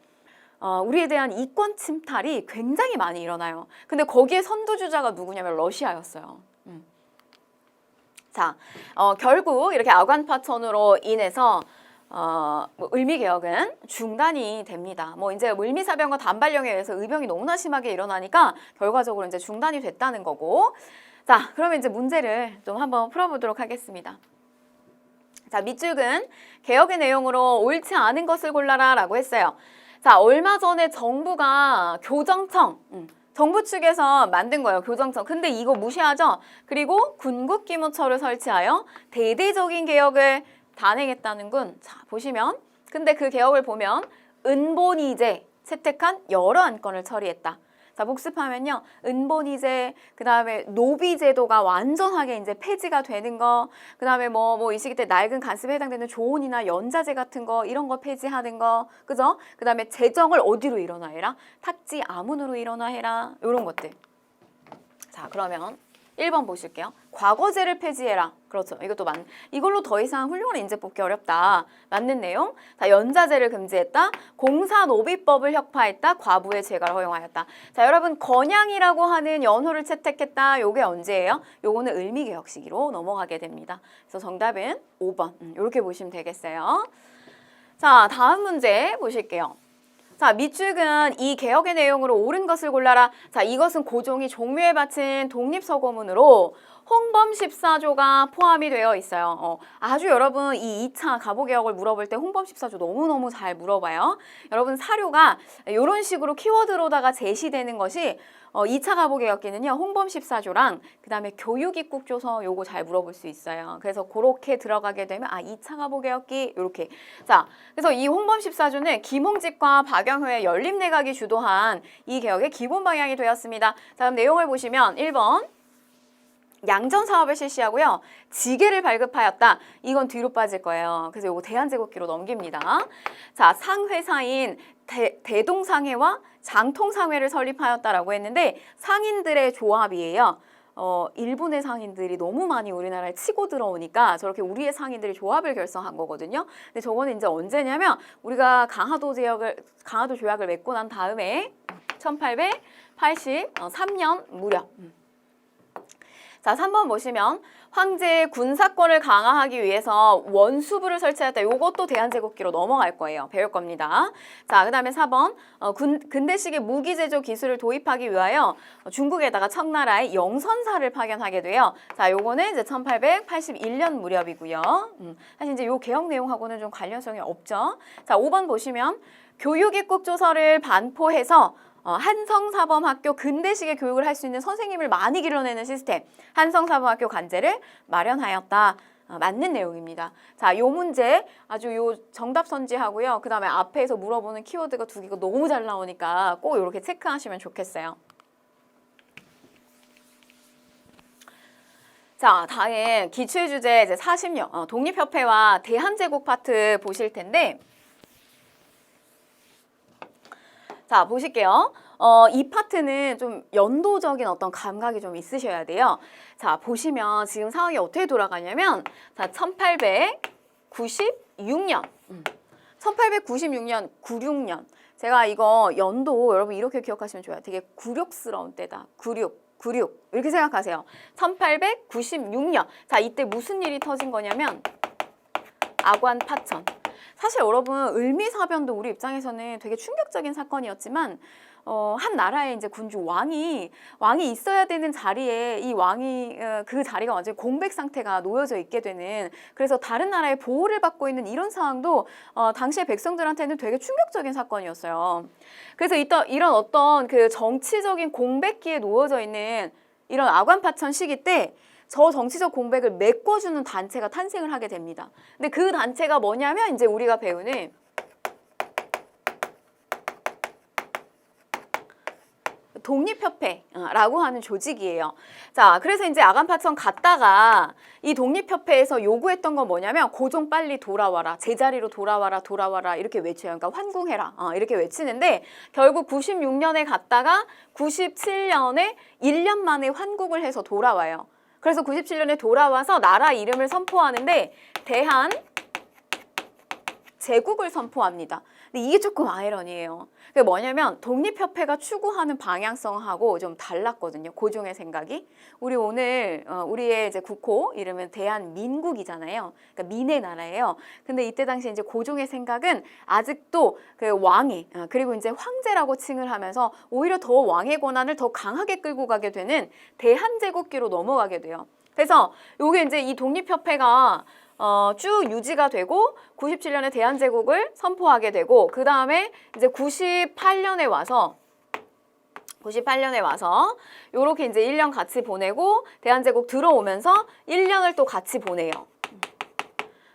우리에 대한 이권 침탈이 굉장히 많이 일어나요. 근데 거기에 선두주자가 누구냐면 러시아였어요. 자, 결국 이렇게 아관파천으로 인해서 뭐 을미개혁은 중단이 됩니다. 뭐 이제 을미사변과 단발령에 의해서 의병이 너무나 심하게 일어나니까 결과적으로 이제 중단이 됐다는 거고. 자, 그러면 이제 문제를 좀 한번 풀어보도록 하겠습니다. 자, 밑줄은 개혁의 내용으로 옳지 않은 것을 골라라 라고 했어요. 자, 얼마 전에 정부가 교정청, 정부 측에서 만든 거예요. 교정청. 근데 이거 무시하죠? 그리고 군국기무처를 설치하여 대대적인 개혁을 단행했다는군. 자, 보시면 근데 그 개혁을 보면 은본이제 채택한 여러 안건을 처리했다. 자, 복습하면요. 은본이제, 그 다음에 노비제도가 완전하게 이제 폐지가 되는 거, 그 다음에 뭐 이 시기 때 낡은 간습에 해당되는 조혼이나 연자제 같은 거, 이런 거 폐지하는 거, 그죠? 그 다음에 재정을 어디로 일어나해라? 탁지 아문으로 일어나해라. 요런 것들. 자, 그러면 1번 보실게요. 과거제를 폐지해라. 그렇죠. 이걸로 더 이상 훌륭한 인재 뽑기 어렵다. 맞는 내용. 자, 연자제를 금지했다. 공사노비법을 혁파했다. 과부의 재가를 허용하였다. 자, 여러분 건양이라고 하는 연호를 채택했다. 요게 언제예요? 요거는 을미개혁 시기로 넘어가게 됩니다. 그래서 정답은 5번. 이렇게 보시면 되겠어요. 자, 다음 문제 보실게요. 자, 밑줄은 이 개혁의 내용으로 옳은 것을 골라라. 자, 이것은 고종이 종묘에 바친 독립서고문으로 홍범 14조가 포함이 되어 있어요. 아주 여러분 이 2차 가보개혁을 물어볼 때 홍범 14조 너무너무 잘 물어봐요. 여러분 사료가 이런 식으로 키워드로다가 제시되는 것이 2차 가보개혁기는요. 홍범 14조랑 그 다음에 교육입국조서 요거 잘 물어볼 수 있어요. 그래서 그렇게 들어가게 되면 2차 가보개혁기 이렇게. 자, 그래서 이 홍범 14조는 김홍집과 박영효의 연립내각이 주도한 이 개혁의 기본 방향이 되었습니다. 자, 그럼 내용을 보시면 1번. 양전 사업을 실시하고요. 지계를 발급하였다. 이건 뒤로 빠질 거예요. 그래서 이거 대한제국기로 넘깁니다. 자, 상회사인 대동상회와 장통상회를 설립하였다라고 했는데 상인들의 조합이에요. 일본의 상인들이 너무 많이 우리나라에 치고 들어오니까 저렇게 우리의 상인들이 조합을 결성한 거거든요. 근데 저거는 이제 언제냐면 우리가 강화도 조약을 맺고 난 다음에 1883년 무렵. 자, 3번 보시면 황제의 군사권을 강화하기 위해서 원수부를 설치했다. 요것도 대한제국기로 넘어갈 거예요. 배울 겁니다. 자, 그 다음에 4번 근대식의 무기제조 기술을 도입하기 위하여 중국에다가 청나라의 영선사를 파견하게 돼요. 자, 요거는 이제 1881년 무렵이고요. 사실 이제 요 개혁 내용하고는 좀 관련성이 없죠. 자, 5번 보시면 교육입국조서를 반포해서 한성사범학교 근대식의 교육을 할 수 있는 선생님을 많이 길러내는 시스템 한성사범학교 관제를 마련하였다. 맞는 내용입니다. 자, 요 문제 아주 요 정답 선지하고요. 그 다음에 앞에서 물어보는 키워드가 두 개가 너무 잘 나오니까 꼭 이렇게 체크하시면 좋겠어요. 자, 다음 기출주제 이제 40년 독립협회와 대한제국 파트 보실 텐데 자, 보실게요. 이 파트는 좀 연도적인 어떤 감각이 좀 있으셔야 돼요. 자, 보시면 지금 상황이 어떻게 돌아가냐면 자, 1896년 1896년 96년 제가 이거 연도 여러분 이렇게 기억하시면 좋아요. 되게 굴욕스러운 때다. 굴욕 이렇게 생각하세요. 1896년 자, 이때 무슨 일이 터진 거냐면 아관 파천. 사실 여러분 을미사변도 우리 입장에서는 되게 충격적인 사건이었지만 한 나라의 이제 군주 왕이 있어야 되는 자리에 이 왕이 그 자리가 완전히 공백 상태가 놓여져 있게 되는 그래서 다른 나라의 보호를 받고 있는 이런 상황도 당시의 백성들한테는 되게 충격적인 사건이었어요. 그래서 이런 어떤 그 정치적인 공백기에 놓여져 있는 이런 아관파천 시기 때 저 정치적 공백을 메꿔주는 단체가 탄생을 하게 됩니다. 근데 그 단체가 뭐냐면 이제 우리가 배우는 독립협회라고 하는 조직이에요. 자, 그래서 이제 아간파천 갔다가 이 독립협회에서 요구했던 건 뭐냐면 고종 빨리 돌아와라, 제자리로 돌아와라 이렇게 외쳐요. 그러니까 환궁해라 이렇게 외치는데 결국 96년에 갔다가 97년에 1년 만에 환국을 해서 돌아와요. 그래서 97년에 돌아와서 나라 이름을 선포하는데 대한 제국을 선포합니다. 근데 이게 조금 아이러니예요. 그게 뭐냐면 독립협회가 추구하는 방향성하고 좀 달랐거든요. 고종의 생각이. 우리 오늘 우리의 이제 국호 이름은 대한민국이잖아요. 그러니까 민의 나라예요. 근데 이때 당시 이제 고종의 생각은 아직도 그 왕이 그리고 이제 황제라고 칭을 하면서 오히려 더 왕의 권한을 더 강하게 끌고 가게 되는 대한제국기로 넘어가게 돼요. 그래서 요게 이제 이 독립협회가 쭉 유지가 되고 97년에 대한제국을 선포하게 되고 그 다음에 이제 98년에 와서 요렇게 이제 1년 같이 보내고 대한제국 들어오면서 1년을 또 같이 보내요.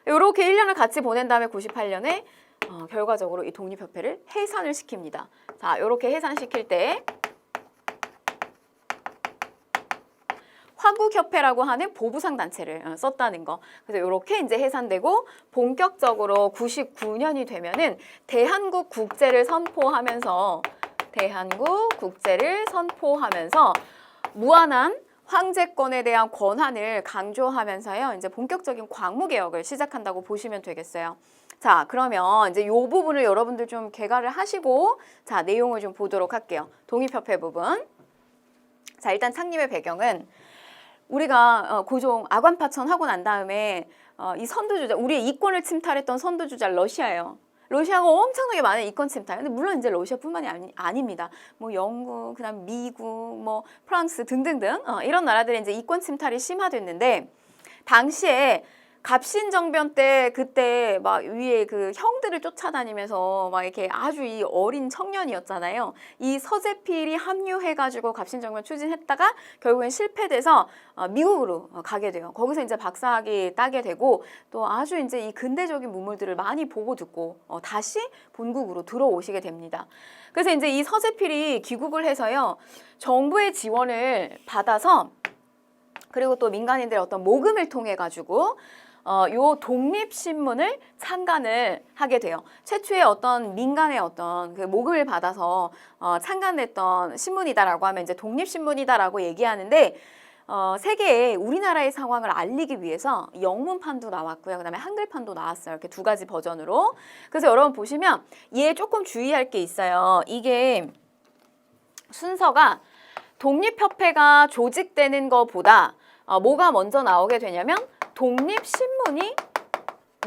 이렇게 1년을 같이 보낸 다음에 98년에 결과적으로 이 독립협회를 해산을 시킵니다. 자, 이렇게 해산시킬 때 화국협회라고 하는 보부상 단체를 썼다는 거. 그래서 이렇게 이제 해산되고 본격적으로 99년이 되면은 대한국 국제를 선포하면서 무한한 황제권에 대한 권한을 강조하면서요. 이제 본격적인 광무 개혁을 시작한다고 보시면 되겠어요. 자, 그러면 이제 이 부분을 여러분들 좀 개괄을 하시고 자, 내용을 좀 보도록 할게요. 독립협회 부분. 자, 일단 창립의 배경은 우리가 고종 아관파천 하고 난 다음에 이 선두주자, 우리의 이권을 침탈했던 선두주자 러시아예요. 러시아가 엄청나게 많은 이권 침탈. 근데 물론 이제 러시아뿐만이 아닙니다. 뭐 영국, 그다음 미국, 뭐 프랑스 등등등 이런 나라들의 이제 이권 침탈이 심화됐는데 당시에 갑신정변 때 그때 막 위에 그 형들을 쫓아다니면서 막 이렇게 아주 이 어린 청년이었잖아요. 이 서재필이 합류해가지고 갑신정변 추진했다가 결국엔 실패돼서 미국으로 가게 돼요. 거기서 이제 박사학위 따게 되고 또 아주 이제 이 근대적인 문물들을 많이 보고 듣고 다시 본국으로 들어오시게 됩니다. 그래서 이제 이 서재필이 귀국을 해서요. 정부의 지원을 받아서 그리고 또 민간인들의 어떤 모금을 통해 가지고 요 독립신문을 창간을 하게 돼요. 최초의 어떤 민간의 어떤 그 모금을 받아서 창간했던 신문이다라고 하면 이제 독립신문이다라고 얘기하는데 세계에 우리나라의 상황을 알리기 위해서 영문판도 나왔고요. 그다음에 한글판도 나왔어요. 이렇게 두 가지 버전으로. 그래서 여러분 보시면 얘 조금 주의할 게 있어요. 이게 순서가 독립협회가 조직되는 것보다 뭐가 먼저 나오게 되냐면 독립신문이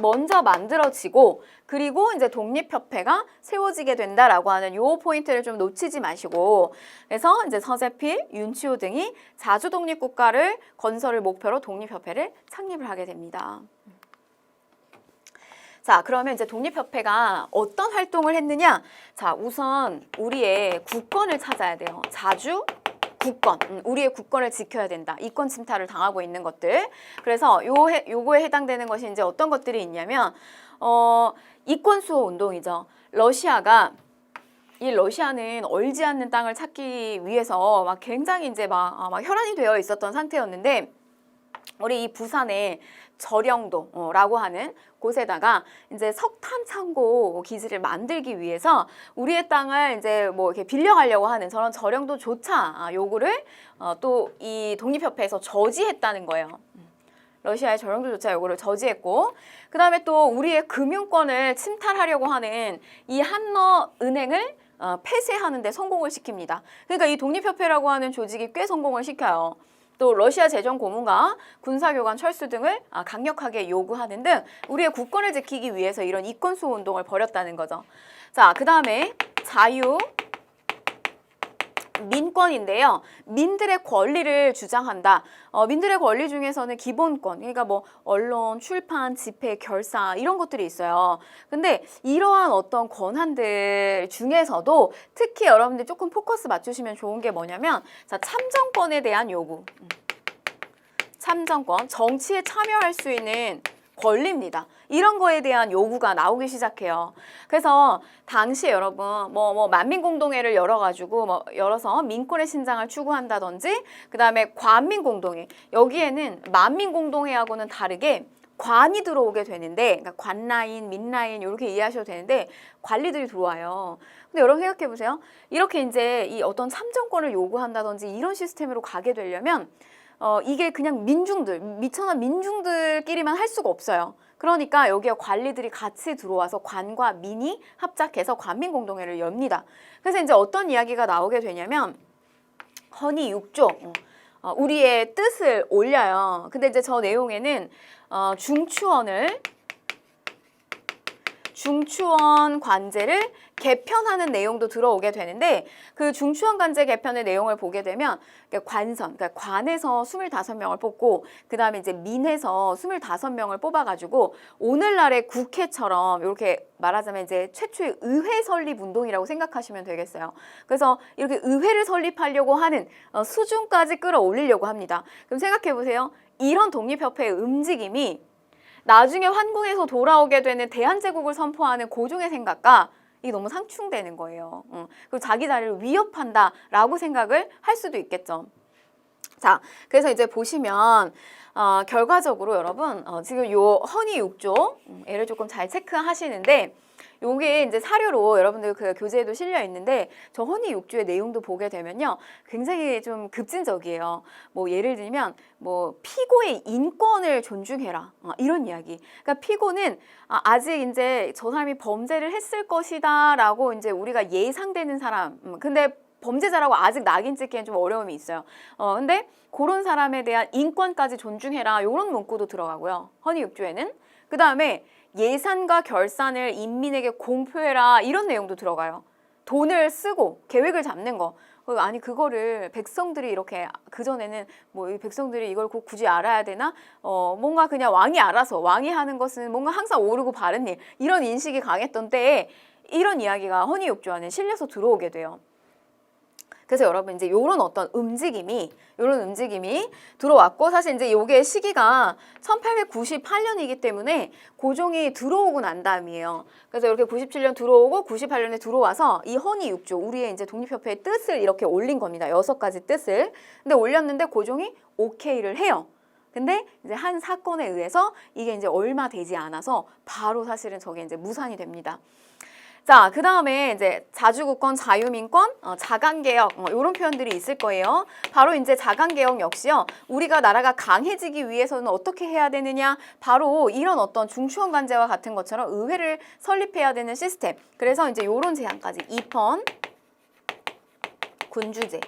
먼저 만들어지고 그리고 이제 독립협회가 세워지게 된다라고 하는 요 포인트를 좀 놓치지 마시고 그래서 이제 서재필, 윤치호 등이 자주 독립국가를 건설을 목표로 독립협회를 창립을 하게 됩니다. 자, 그러면 이제 독립협회가 어떤 활동을 했느냐? 자, 우선 우리의 국권을 찾아야 돼요. 자주 국권, 우리의 국권을 지켜야 된다. 이권 침탈을 당하고 있는 것들. 그래서 요거에 해당되는 것이 이제 어떤 것들이 있냐면 이권 수호 운동이죠. 러시아는 얼지 않는 땅을 찾기 위해서 막 굉장히 이제 막 혈안이 되어 있었던 상태였는데 우리 이 부산의 저령도라고 하는 곳에다가 이제 석탄 창고 기지를 만들기 위해서 우리의 땅을 이제 뭐 이렇게 빌려가려고 하는 저런 저령도조차 요구를 또 이 독립협회에서 저지했다는 거예요. 러시아의 저령도조차 요구를 저지했고 그 다음에 또 우리의 금융권을 침탈하려고 하는 이 한러은행을 폐쇄하는 데 성공을 시킵니다. 그러니까 이 독립협회라고 하는 조직이 꽤 성공을 시켜요. 또 러시아 재정 고문과 군사교관 철수 등을 강력하게 요구하는 등 우리의 국권을 지키기 위해서 이런 이권 수호 운동을 벌였다는 거죠. 자, 그 다음에 자유 민권인데요. 민들의 권리를 주장한다. 민들의 권리 중에서는 기본권, 그러니까 뭐 언론, 출판, 집회, 결사 이런 것들이 있어요. 근데 이러한 어떤 권한들 중에서도 특히 여러분들 조금 포커스 맞추시면 좋은 게 뭐냐면 자, 참정권에 대한 요구. 참정권, 정치에 참여할 수 있는 권리입니다. 이런 거에 대한 요구가 나오기 시작해요. 그래서 당시에 여러분 뭐 만민공동회를 열어서 민권의 신장을 추구한다든지 그다음에 관민공동회 여기에는 만민공동회하고는 다르게 관이 들어오게 되는데 그러니까 관라인, 민라인 이렇게 이해하셔도 되는데 관리들이 들어와요. 근데 여러분 생각해 보세요. 이렇게 이제 이 어떤 참정권을 요구한다든지 이런 시스템으로 가게 되려면 이게 그냥 미천한 민중들끼리만 할 수가 없어요. 그러니까 여기에 관리들이 같이 들어와서 관과 민이 합작해서 관민공동회를 엽니다. 그래서 이제 어떤 이야기가 나오게 되냐면 헌의 6조 우리의 뜻을 올려요. 근데 이제 저 내용에는 중추원 관제를 개편하는 내용도 들어오게 되는데 그 중추원 관제 개편의 내용을 보게 되면 그러니까 관에서 25명을 뽑고 그 다음에 이제 민에서 25명을 뽑아가지고 오늘날의 국회처럼 이렇게 말하자면 이제 최초의 의회 설립 운동이라고 생각하시면 되겠어요. 그래서 이렇게 의회를 설립하려고 하는 수준까지 끌어올리려고 합니다. 그럼 생각해 보세요. 이런 독립협회의 움직임이 나중에 환궁에서 돌아오게 되는 대한제국을 선포하는 고종의 생각과 이게 너무 상충되는 거예요. 그리고 자기 자리를 위협한다라고 생각을 할 수도 있겠죠. 자, 그래서 이제 보시면 결과적으로 여러분 지금 요 허니 6조 얘를 조금 잘 체크하시는데 요게 이제 사료로 여러분들 그 교재에도 실려 있는데 저 허니 6조의 내용도 보게 되면요 굉장히 좀 급진적이에요. 뭐 예를 들면 뭐 피고의 인권을 존중해라 이런 이야기. 그러니까 피고는 아직 이제 저 사람이 범죄를 했을 것이다라고 이제 우리가 예상되는 사람. 근데 범죄자라고 아직 낙인 찍기엔 좀 어려움이 있어요. 근데 그런 사람에 대한 인권까지 존중해라 이런 문구도 들어가고요. 허니 6조에는 그 다음에 예산과 결산을 인민에게 공표해라 이런 내용도 들어가요. 돈을 쓰고 계획을 잡는 거. 아니 그거를 백성들이 이렇게 그전에는 뭐 이 백성들이 이걸 꼭 굳이 알아야 되나? 뭔가 그냥 왕이 알아서 왕이 하는 것은 뭔가 항상 옳고 바른 일 이런 인식이 강했던 때에 이런 이야기가 허니 6조 안에 실려서 들어오게 돼요. 그래서 여러분 이제 요런 어떤 움직임이 들어왔고 사실 이제 요게 시기가 1898년이기 때문에 고종이 들어오고 난 다음이에요. 그래서 이렇게 97년 들어오고 98년에 들어와서 이 허니 6조 우리의 이제 독립협회의 뜻을 이렇게 올린 겁니다. 6가지 뜻을. 근데 올렸는데 고종이 오케이를 해요. 근데 이제 한 사건에 의해서 이게 이제 얼마 되지 않아서 바로 사실은 저게 이제 무산이 됩니다. 자, 그 다음에 이제 자주국권, 자유민권, 자강개혁 이런 표현들이 있을 거예요. 바로 이제 자강개혁 역시요. 우리가 나라가 강해지기 위해서는 어떻게 해야 되느냐? 바로 이런 어떤 중추원관제와 같은 것처럼 의회를 설립해야 되는 시스템. 그래서 이제 이런 제안까지 입헌, 군주제.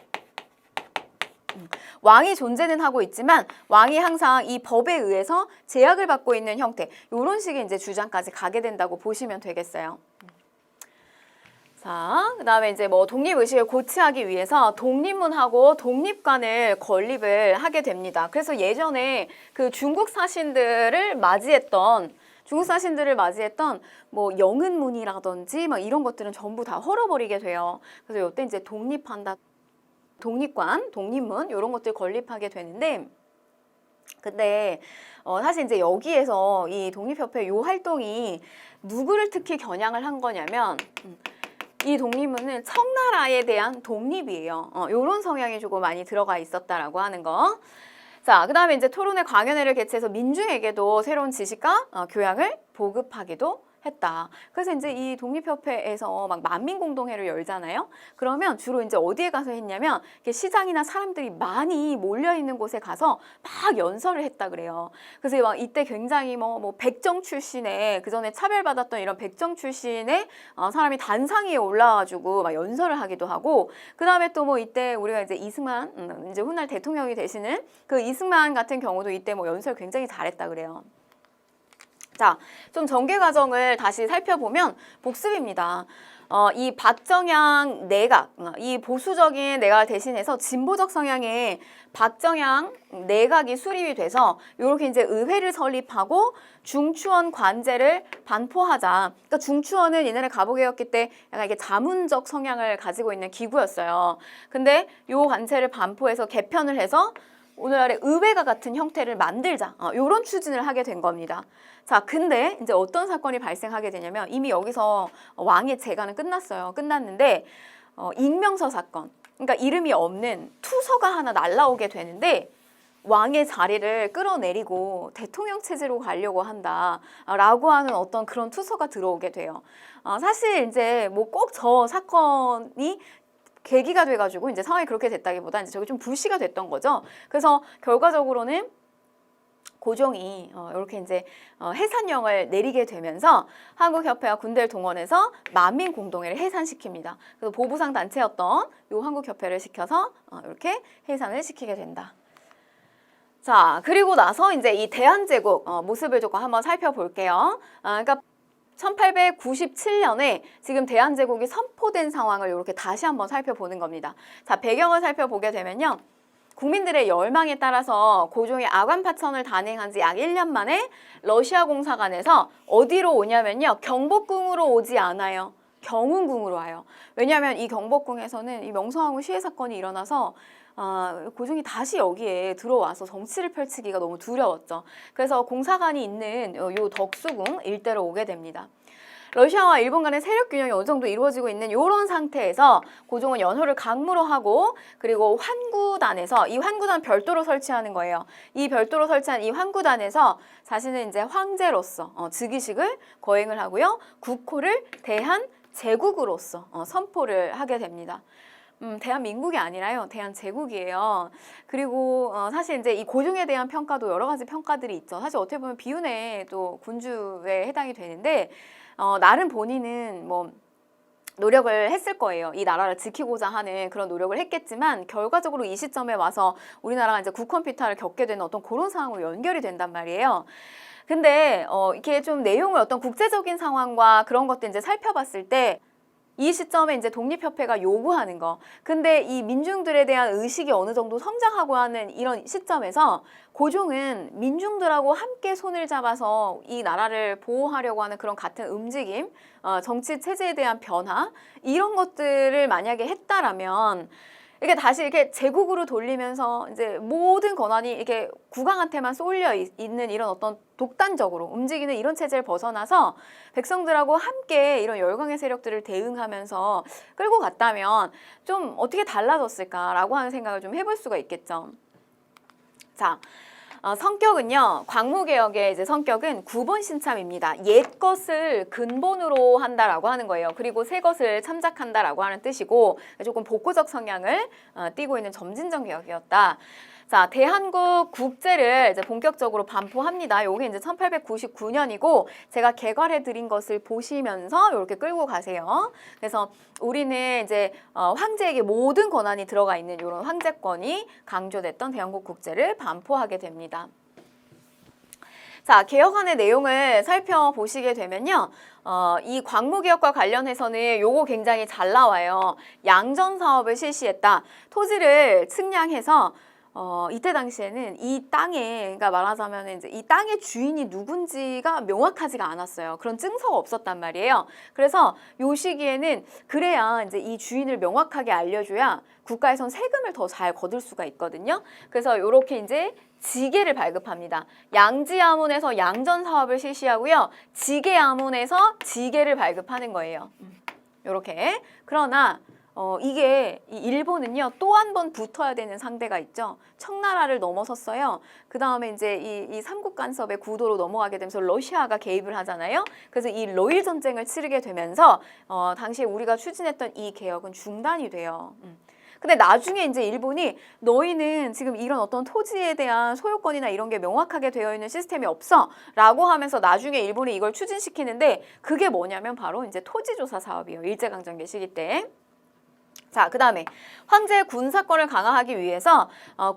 왕이 존재는 하고 있지만 왕이 항상 이 법에 의해서 제약을 받고 있는 형태. 이런 식의 이제 주장까지 가게 된다고 보시면 되겠어요. 자, 그 다음에 이제 뭐 독립의식을 고취하기 위해서 독립문하고 독립관을 건립을 하게 됩니다. 그래서 예전에 그 중국 사신들을 맞이했던 뭐 영은문이라든지 막 이런 것들은 전부 다 헐어버리게 돼요. 그래서 이때 이제 독립한다, 독립관, 독립문 이런 것들 건립하게 되는데 근데 사실 이제 여기에서 이 독립협회 요 활동이 누구를 특히 겨냥을 한 거냐면 이 독립문은 청나라에 대한 독립이에요. 이런 성향이 조금 많이 들어가 있었다라고 하는 거. 자, 그 다음에 이제 토론회 강연회를 개최해서 민중에게도 새로운 지식과 교양을 보급하기도 했다. 그래서 이제 이 독립협회에서 막 만민공동회를 열잖아요. 그러면 주로 이제 어디에 가서 했냐면 시장이나 사람들이 많이 몰려 있는 곳에 가서 막 연설을 했다 그래요. 그래서 막 이때 굉장히 뭐 백정 출신의 그 전에 차별받았던 이런 백정 출신의 사람이 단상 위에 올라와가지고 막 연설을 하기도 하고 그 다음에 또 뭐 이때 우리가 이제 이승만 이제 훗날 대통령이 되시는 그 이승만 같은 경우도 이때 뭐 연설 굉장히 잘했다 그래요. 자, 좀 전개 과정을 다시 살펴보면 복습입니다. 이 박정양 내각, 이 보수적인 내각을 대신해서 진보적 성향의 박정양 내각이 수립이 돼서 이렇게 이제 의회를 설립하고 중추원 관제를 반포하자. 그러니까 중추원은 옛날에 가보개혁기 때 약간 이게 자문적 성향을 가지고 있는 기구였어요. 근데 이 관제를 반포해서 개편을 해서 오늘날의 의회가 같은 형태를 만들자. 이런 추진을 하게 된 겁니다. 자, 근데 이제 어떤 사건이 발생하게 되냐면 이미 여기서 왕의 재간은 끝났어요. 끝났는데 익명서 사건. 그러니까 이름이 없는 투서가 하나 날라오게 되는데 왕의 자리를 끌어내리고 대통령 체제로 가려고 한다라고 하는 어떤 그런 투서가 들어오게 돼요. 사실 이제 뭐 꼭 저 사건이 계기가 돼가지고 이제 상황이 그렇게 됐다기보다 이제 저게 좀 불씨가 됐던 거죠. 그래서 결과적으로는 고종이 이렇게 이제 해산령을 내리게 되면서 한국협회와 군대를 동원해서 만민공동회를 해산시킵니다. 그래서 보부상 단체였던 요 한국협회를 시켜서 이렇게 해산을 시키게 된다. 자, 그리고 나서 이제 이 대한제국 모습을 조금 한번 살펴볼게요. 그러니까 1897년에 지금 대한제국이 선포된 상황을 이렇게 다시 한번 살펴보는 겁니다. 자, 배경을 살펴보게 되면요. 국민들의 열망에 따라서 고종이 아관파천을 단행한 지 약 1년 만에 러시아 공사관에서 어디로 오냐면요. 경복궁으로 오지 않아요. 경운궁으로 와요. 왜냐하면 이 경복궁에서는 이 명성황후 시해 사건이 일어나서 고종이 다시 여기에 들어와서 정치를 펼치기가 너무 두려웠죠. 그래서 공사관이 있는 요 덕수궁 일대로 오게 됩니다. 러시아와 일본 간의 세력 균형이 어느 정도 이루어지고 있는 이런 상태에서 고종은 연호를 강무로 하고, 그리고 환구단에서 이 환구단 별도로 설치하는 거예요. 이 별도로 설치한 이 환구단에서 자신은 이제 황제로서 즉위식을 거행을 하고요. 국호를 대한 제국으로서 선포를 하게 됩니다. 대한민국이 아니라요, 대한제국이에요. 그리고 사실 이제 이 고종에 대한 평가도 여러 가지 평가들이 있죠. 사실 어떻게 보면 비운의 또 군주에 해당이 되는데, 나름 본인은 뭐 노력을 했을 거예요. 이 나라를 지키고자 하는 그런 노력을 했겠지만, 결과적으로 이 시점에 와서 우리나라가 이제 국헌비탈을 겪게 되는 어떤 그런 상황으로 연결이 된단 말이에요. 근데 이렇게 좀 내용을 어떤 국제적인 상황과 그런 것들 이제 살펴봤을 때, 이 시점에 이제 독립협회가 요구하는 거. 근데 이 민중들에 대한 의식이 어느 정도 성장하고 하는 이런 시점에서 고종은 민중들하고 함께 손을 잡아서 이 나라를 보호하려고 하는 그런 같은 움직임, 정치 체제에 대한 변화, 이런 것들을 만약에 했다라면 이게 다시 이렇게 제국으로 돌리면서 이제 모든 권한이 이렇게 국왕한테만 쏠려 있는 이런 어떤 독단적으로 움직이는 이런 체제를 벗어나서 백성들하고 함께 이런 열강의 세력들을 대응하면서 끌고 갔다면 좀 어떻게 달라졌을까라고 하는 생각을 좀 해볼 수가 있겠죠. 자, 성격은요, 광무개혁의 이제 성격은 구본 신참입니다. 옛 것을 근본으로 한다라고 하는 거예요. 그리고 새 것을 참작한다라고 하는 뜻이고, 조금 복고적 성향을 띠고 있는 점진적 개혁이었다. 자, 대한국 국제를 이제 본격적으로 반포합니다. 요게 이제 1899년이고, 제가 개괄해 드린 것을 보시면서 이렇게 끌고 가세요. 그래서 우리는 이제 황제에게 모든 권한이 들어가 있는 이런 황제권이 강조됐던 대한국 국제를 반포하게 됩니다. 자, 개혁안의 내용을 살펴보시게 되면요. 이 광무개혁과 관련해서는 요거 굉장히 잘 나와요. 양전 사업을 실시했다. 토지를 측량해서 이때 당시에는 이 땅에, 그러니까 말하자면 이제 이 땅의 주인이 누군지가 명확하지가 않았어요. 그런 증서가 없었단 말이에요. 그래서 요 시기에는 그래야 이제 이 주인을 명확하게 알려줘야 국가에선 세금을 더 잘 거둘 수가 있거든요. 그래서 요렇게 이제 지계를 발급합니다. 양지아문에서 양전 사업을 실시하고요. 지계아문에서 지계를 발급하는 거예요. 요렇게. 그러나 이게 일본은요, 또 한 번 붙어야 되는 상대가 있죠. 청나라를 넘어섰어요. 그 다음에 이제 이 삼국 간섭의 구도로 넘어가게 되면서 러시아가 개입을 하잖아요. 그래서 이 러일 전쟁을 치르게 되면서 당시에 우리가 추진했던 이 개혁은 중단이 돼요. 근데 나중에 이제 일본이 너희는 지금 이런 어떤 토지에 대한 소유권이나 이런 게 명확하게 되어 있는 시스템이 없어 라고 하면서 나중에 일본이 이걸 추진시키는데, 그게 뭐냐면 바로 이제 토지조사 사업이에요. 일제강점기 시기 때. 자, 그 다음에 황제의 군사권을 강화하기 위해서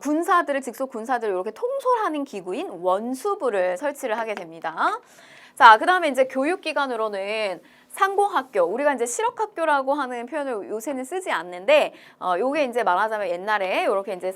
군사들을, 직속 군사들을 이렇게 통솔하는 기구인 원수부를 설치를 하게 됩니다. 자, 그 다음에 이제 교육기관으로는 상공학교, 우리가 이제 실업학교라고 하는 표현을 요새는 쓰지 않는데, 요게 이제 말하자면 옛날에 이렇게 이제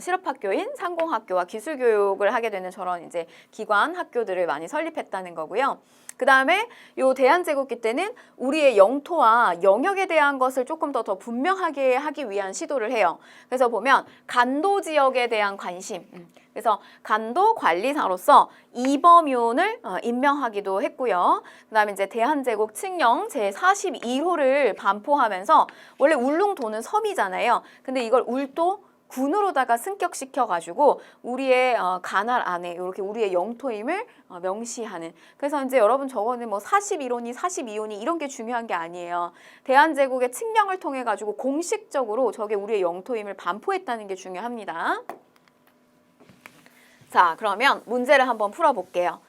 실업학교인 상공학교와 기술교육을 하게 되는 저런 이제 기관 학교들을 많이 설립했다는 거고요. 그 다음에 요 대한제국기 때는 우리의 영토와 영역에 대한 것을 조금 더 분명하게 하기 위한 시도를 해요. 그래서 보면 간도 지역에 대한 관심, 그래서 간도 관리사로서 이범윤을 임명하기도 했고요. 그 다음에 이제 대한제국 칙령 제42호를 반포하면서, 원래 울릉도는 섬이잖아요. 근데 이걸 울도 군으로다가 승격시켜가지고 우리의 관할 안에 이렇게 우리의 영토임을 명시하는. 그래서 이제 여러분 저거는 뭐 41호니 42호니 이런 게 중요한 게 아니에요. 대한제국의 칙령을 통해 가지고 공식적으로 저게 우리의 영토임을 반포했다는 게 중요합니다. 자, 그러면 문제를 한번 풀어볼게요.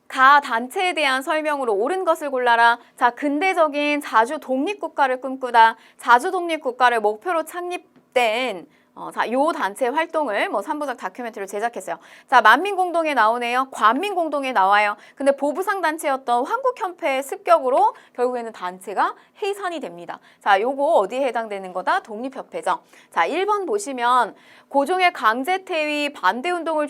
가 단체에 대한 설명으로 옳은 것을 골라라. 자, 근대적인 자주 독립국가를 꿈꾸다. 자주 독립국가를 목표로 창립된 자, 요 단체 활동을 뭐 3부작 다큐멘터리를 제작했어요. 자, 만민공동에 나오네요. 관민공동에 나와요. 근데 보부상 단체였던 한국협회 습격으로 결국에는 단체가 해산이 됩니다. 자, 요거 어디에 해당되는 거다? 독립협회죠. 자, 1번 보시면 고종의 강제퇴위 반대운동을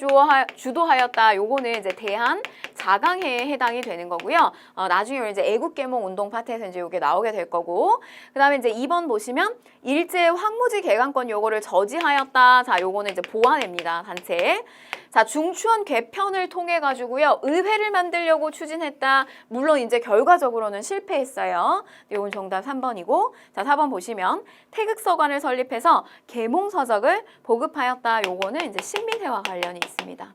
주도하였다. 요거는 이제 대한 자강회에 해당이 되는 거고요. 나중에 이제 애국개몽운동 파트에서 이제 요게 나오게 될 거고. 그 다음에 이제 2번 보시면 일제 황무지 개강권 요거를 저지하였다. 자, 요거는 이제 보완입니다. 단체. 자, 중추원 개편을 통해 가지고요. 의회를 만들려고 추진했다. 물론 이제 결과적으로는 실패했어요. 요건 정답 3번이고. 자, 4번 보시면 태극서관을 설립해서 계몽서적을 보급하였다. 요거는 이제 신민회와 관련이 있습니다.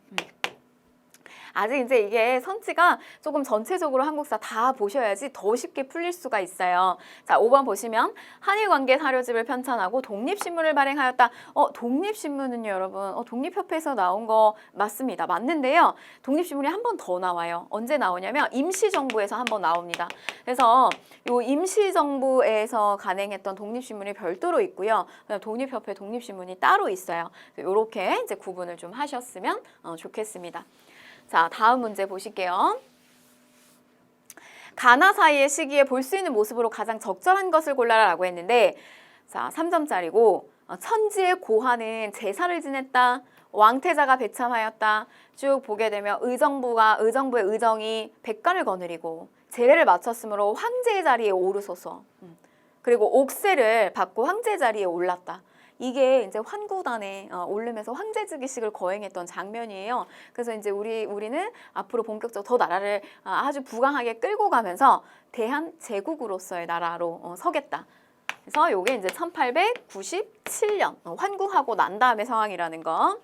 아직 이제 이게 선지가 조금 전체적으로 한국사 다 보셔야지 더 쉽게 풀릴 수가 있어요. 자, 5번 보시면 한일관계 사료집을 편찬하고 독립신문을 발행하였다. 독립신문은요, 여러분. 독립협회에서 나온 거 맞습니다. 맞는데요. 독립신문이 한 번 더 나와요. 언제 나오냐면 임시정부에서 한 번 나옵니다. 그래서 요 임시정부에서 간행했던 독립신문이 별도로 있고요. 독립협회 독립신문이 따로 있어요. 이렇게 이제 구분을 좀 하셨으면 좋겠습니다. 자, 다음 문제 보실게요. 가나 사이의 시기에 볼 수 있는 모습으로 가장 적절한 것을 골라라라고 했는데, 자, 3점짜리고 천지의 고하는 제사를 지냈다. 왕태자가 배참하였다. 쭉 보게 되면 의정부의 의정이 백관을 거느리고 제례를 마쳤으므로 황제의 자리에 오르소서. 그리고 옥세를 받고 황제 자리에 올랐다. 이게 이제 환구단에 오르면서 황제즉위식을 거행했던 장면이에요. 그래서 이제 우리는 앞으로 본격적으로 더 나라를 아주 부강하게 끌고 가면서 대한 제국으로서의 나라로 서겠다. 그래서 요게 이제 1897년 환구하고 난 다음의 상황이라는 거.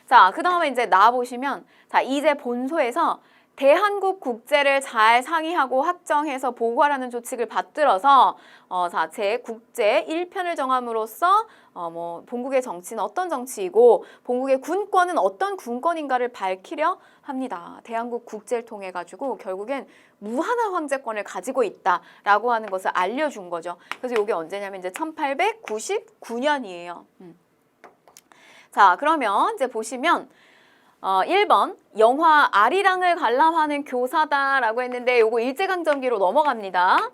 자, 그 다음에 이제 나와보시면, 자, 이제 본소에서 대한국 국제를 잘 상의하고 확정해서 보고하라는 조칙을 받들어서 자, 제 국제 1편을 정함으로써 뭐 본국의 정치는 어떤 정치이고 본국의 군권은 어떤 군권인가를 밝히려 합니다. 대한국 국제를 통해 가지고 결국엔 무한한 황제권을 가지고 있다라고 하는 것을 알려준 거죠. 그래서 이게 언제냐면 이제 1899년이에요. 자, 그러면 이제 보시면 1번 영화 아리랑을 관람하는 교사다라고 했는데 요거 일제강점기로 넘어갑니다.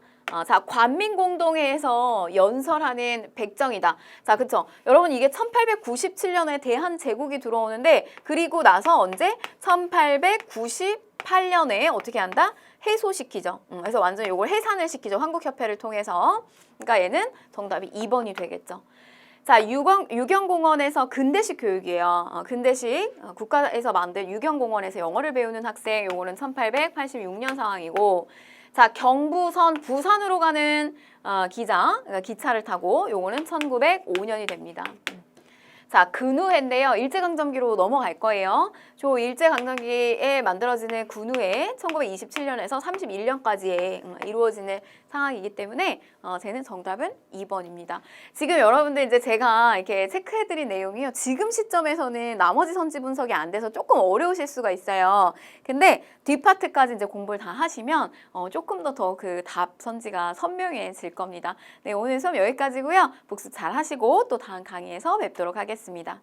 자, 관민공동회에서 연설하는 백정이다. 자, 그쵸? 여러분 이게 1897년에 대한제국이 들어오는데 그리고 나서 언제? 1898년에 어떻게 한다? 해소시키죠. 그래서 완전히 요걸 해산을 시키죠. 한국협회를 통해서. 그러니까 얘는 정답이 2번이 되겠죠. 자, 유경공원에서 근대식 교육이에요. 근대식 국가에서 만든 유경공원에서 영어를 배우는 학생, 요거는 1886년 상황이고, 자, 경부선 부산으로 가는 그러니까 기차를 타고 요거는 1905년이 됩니다. 자, 근우회인데요. 일제강점기로 넘어갈 거예요. 저 일제강점기에 만들어지는 근우회 1927년에서 31년까지에 이루어지는 상황이기 때문에 쟤는 정답은 2번입니다. 지금 여러분들 이제 제가 이렇게 체크해드린 내용이요. 지금 시점에서는 나머지 선지 분석이 안 돼서 조금 어려우실 수가 있어요. 근데 뒷파트까지 이제 공부를 다 하시면 조금 더 그 답 선지가 선명해질 겁니다. 네, 오늘 수업 여기까지고요. 복습 잘 하시고 또 다음 강의에서 뵙도록 하겠습니다.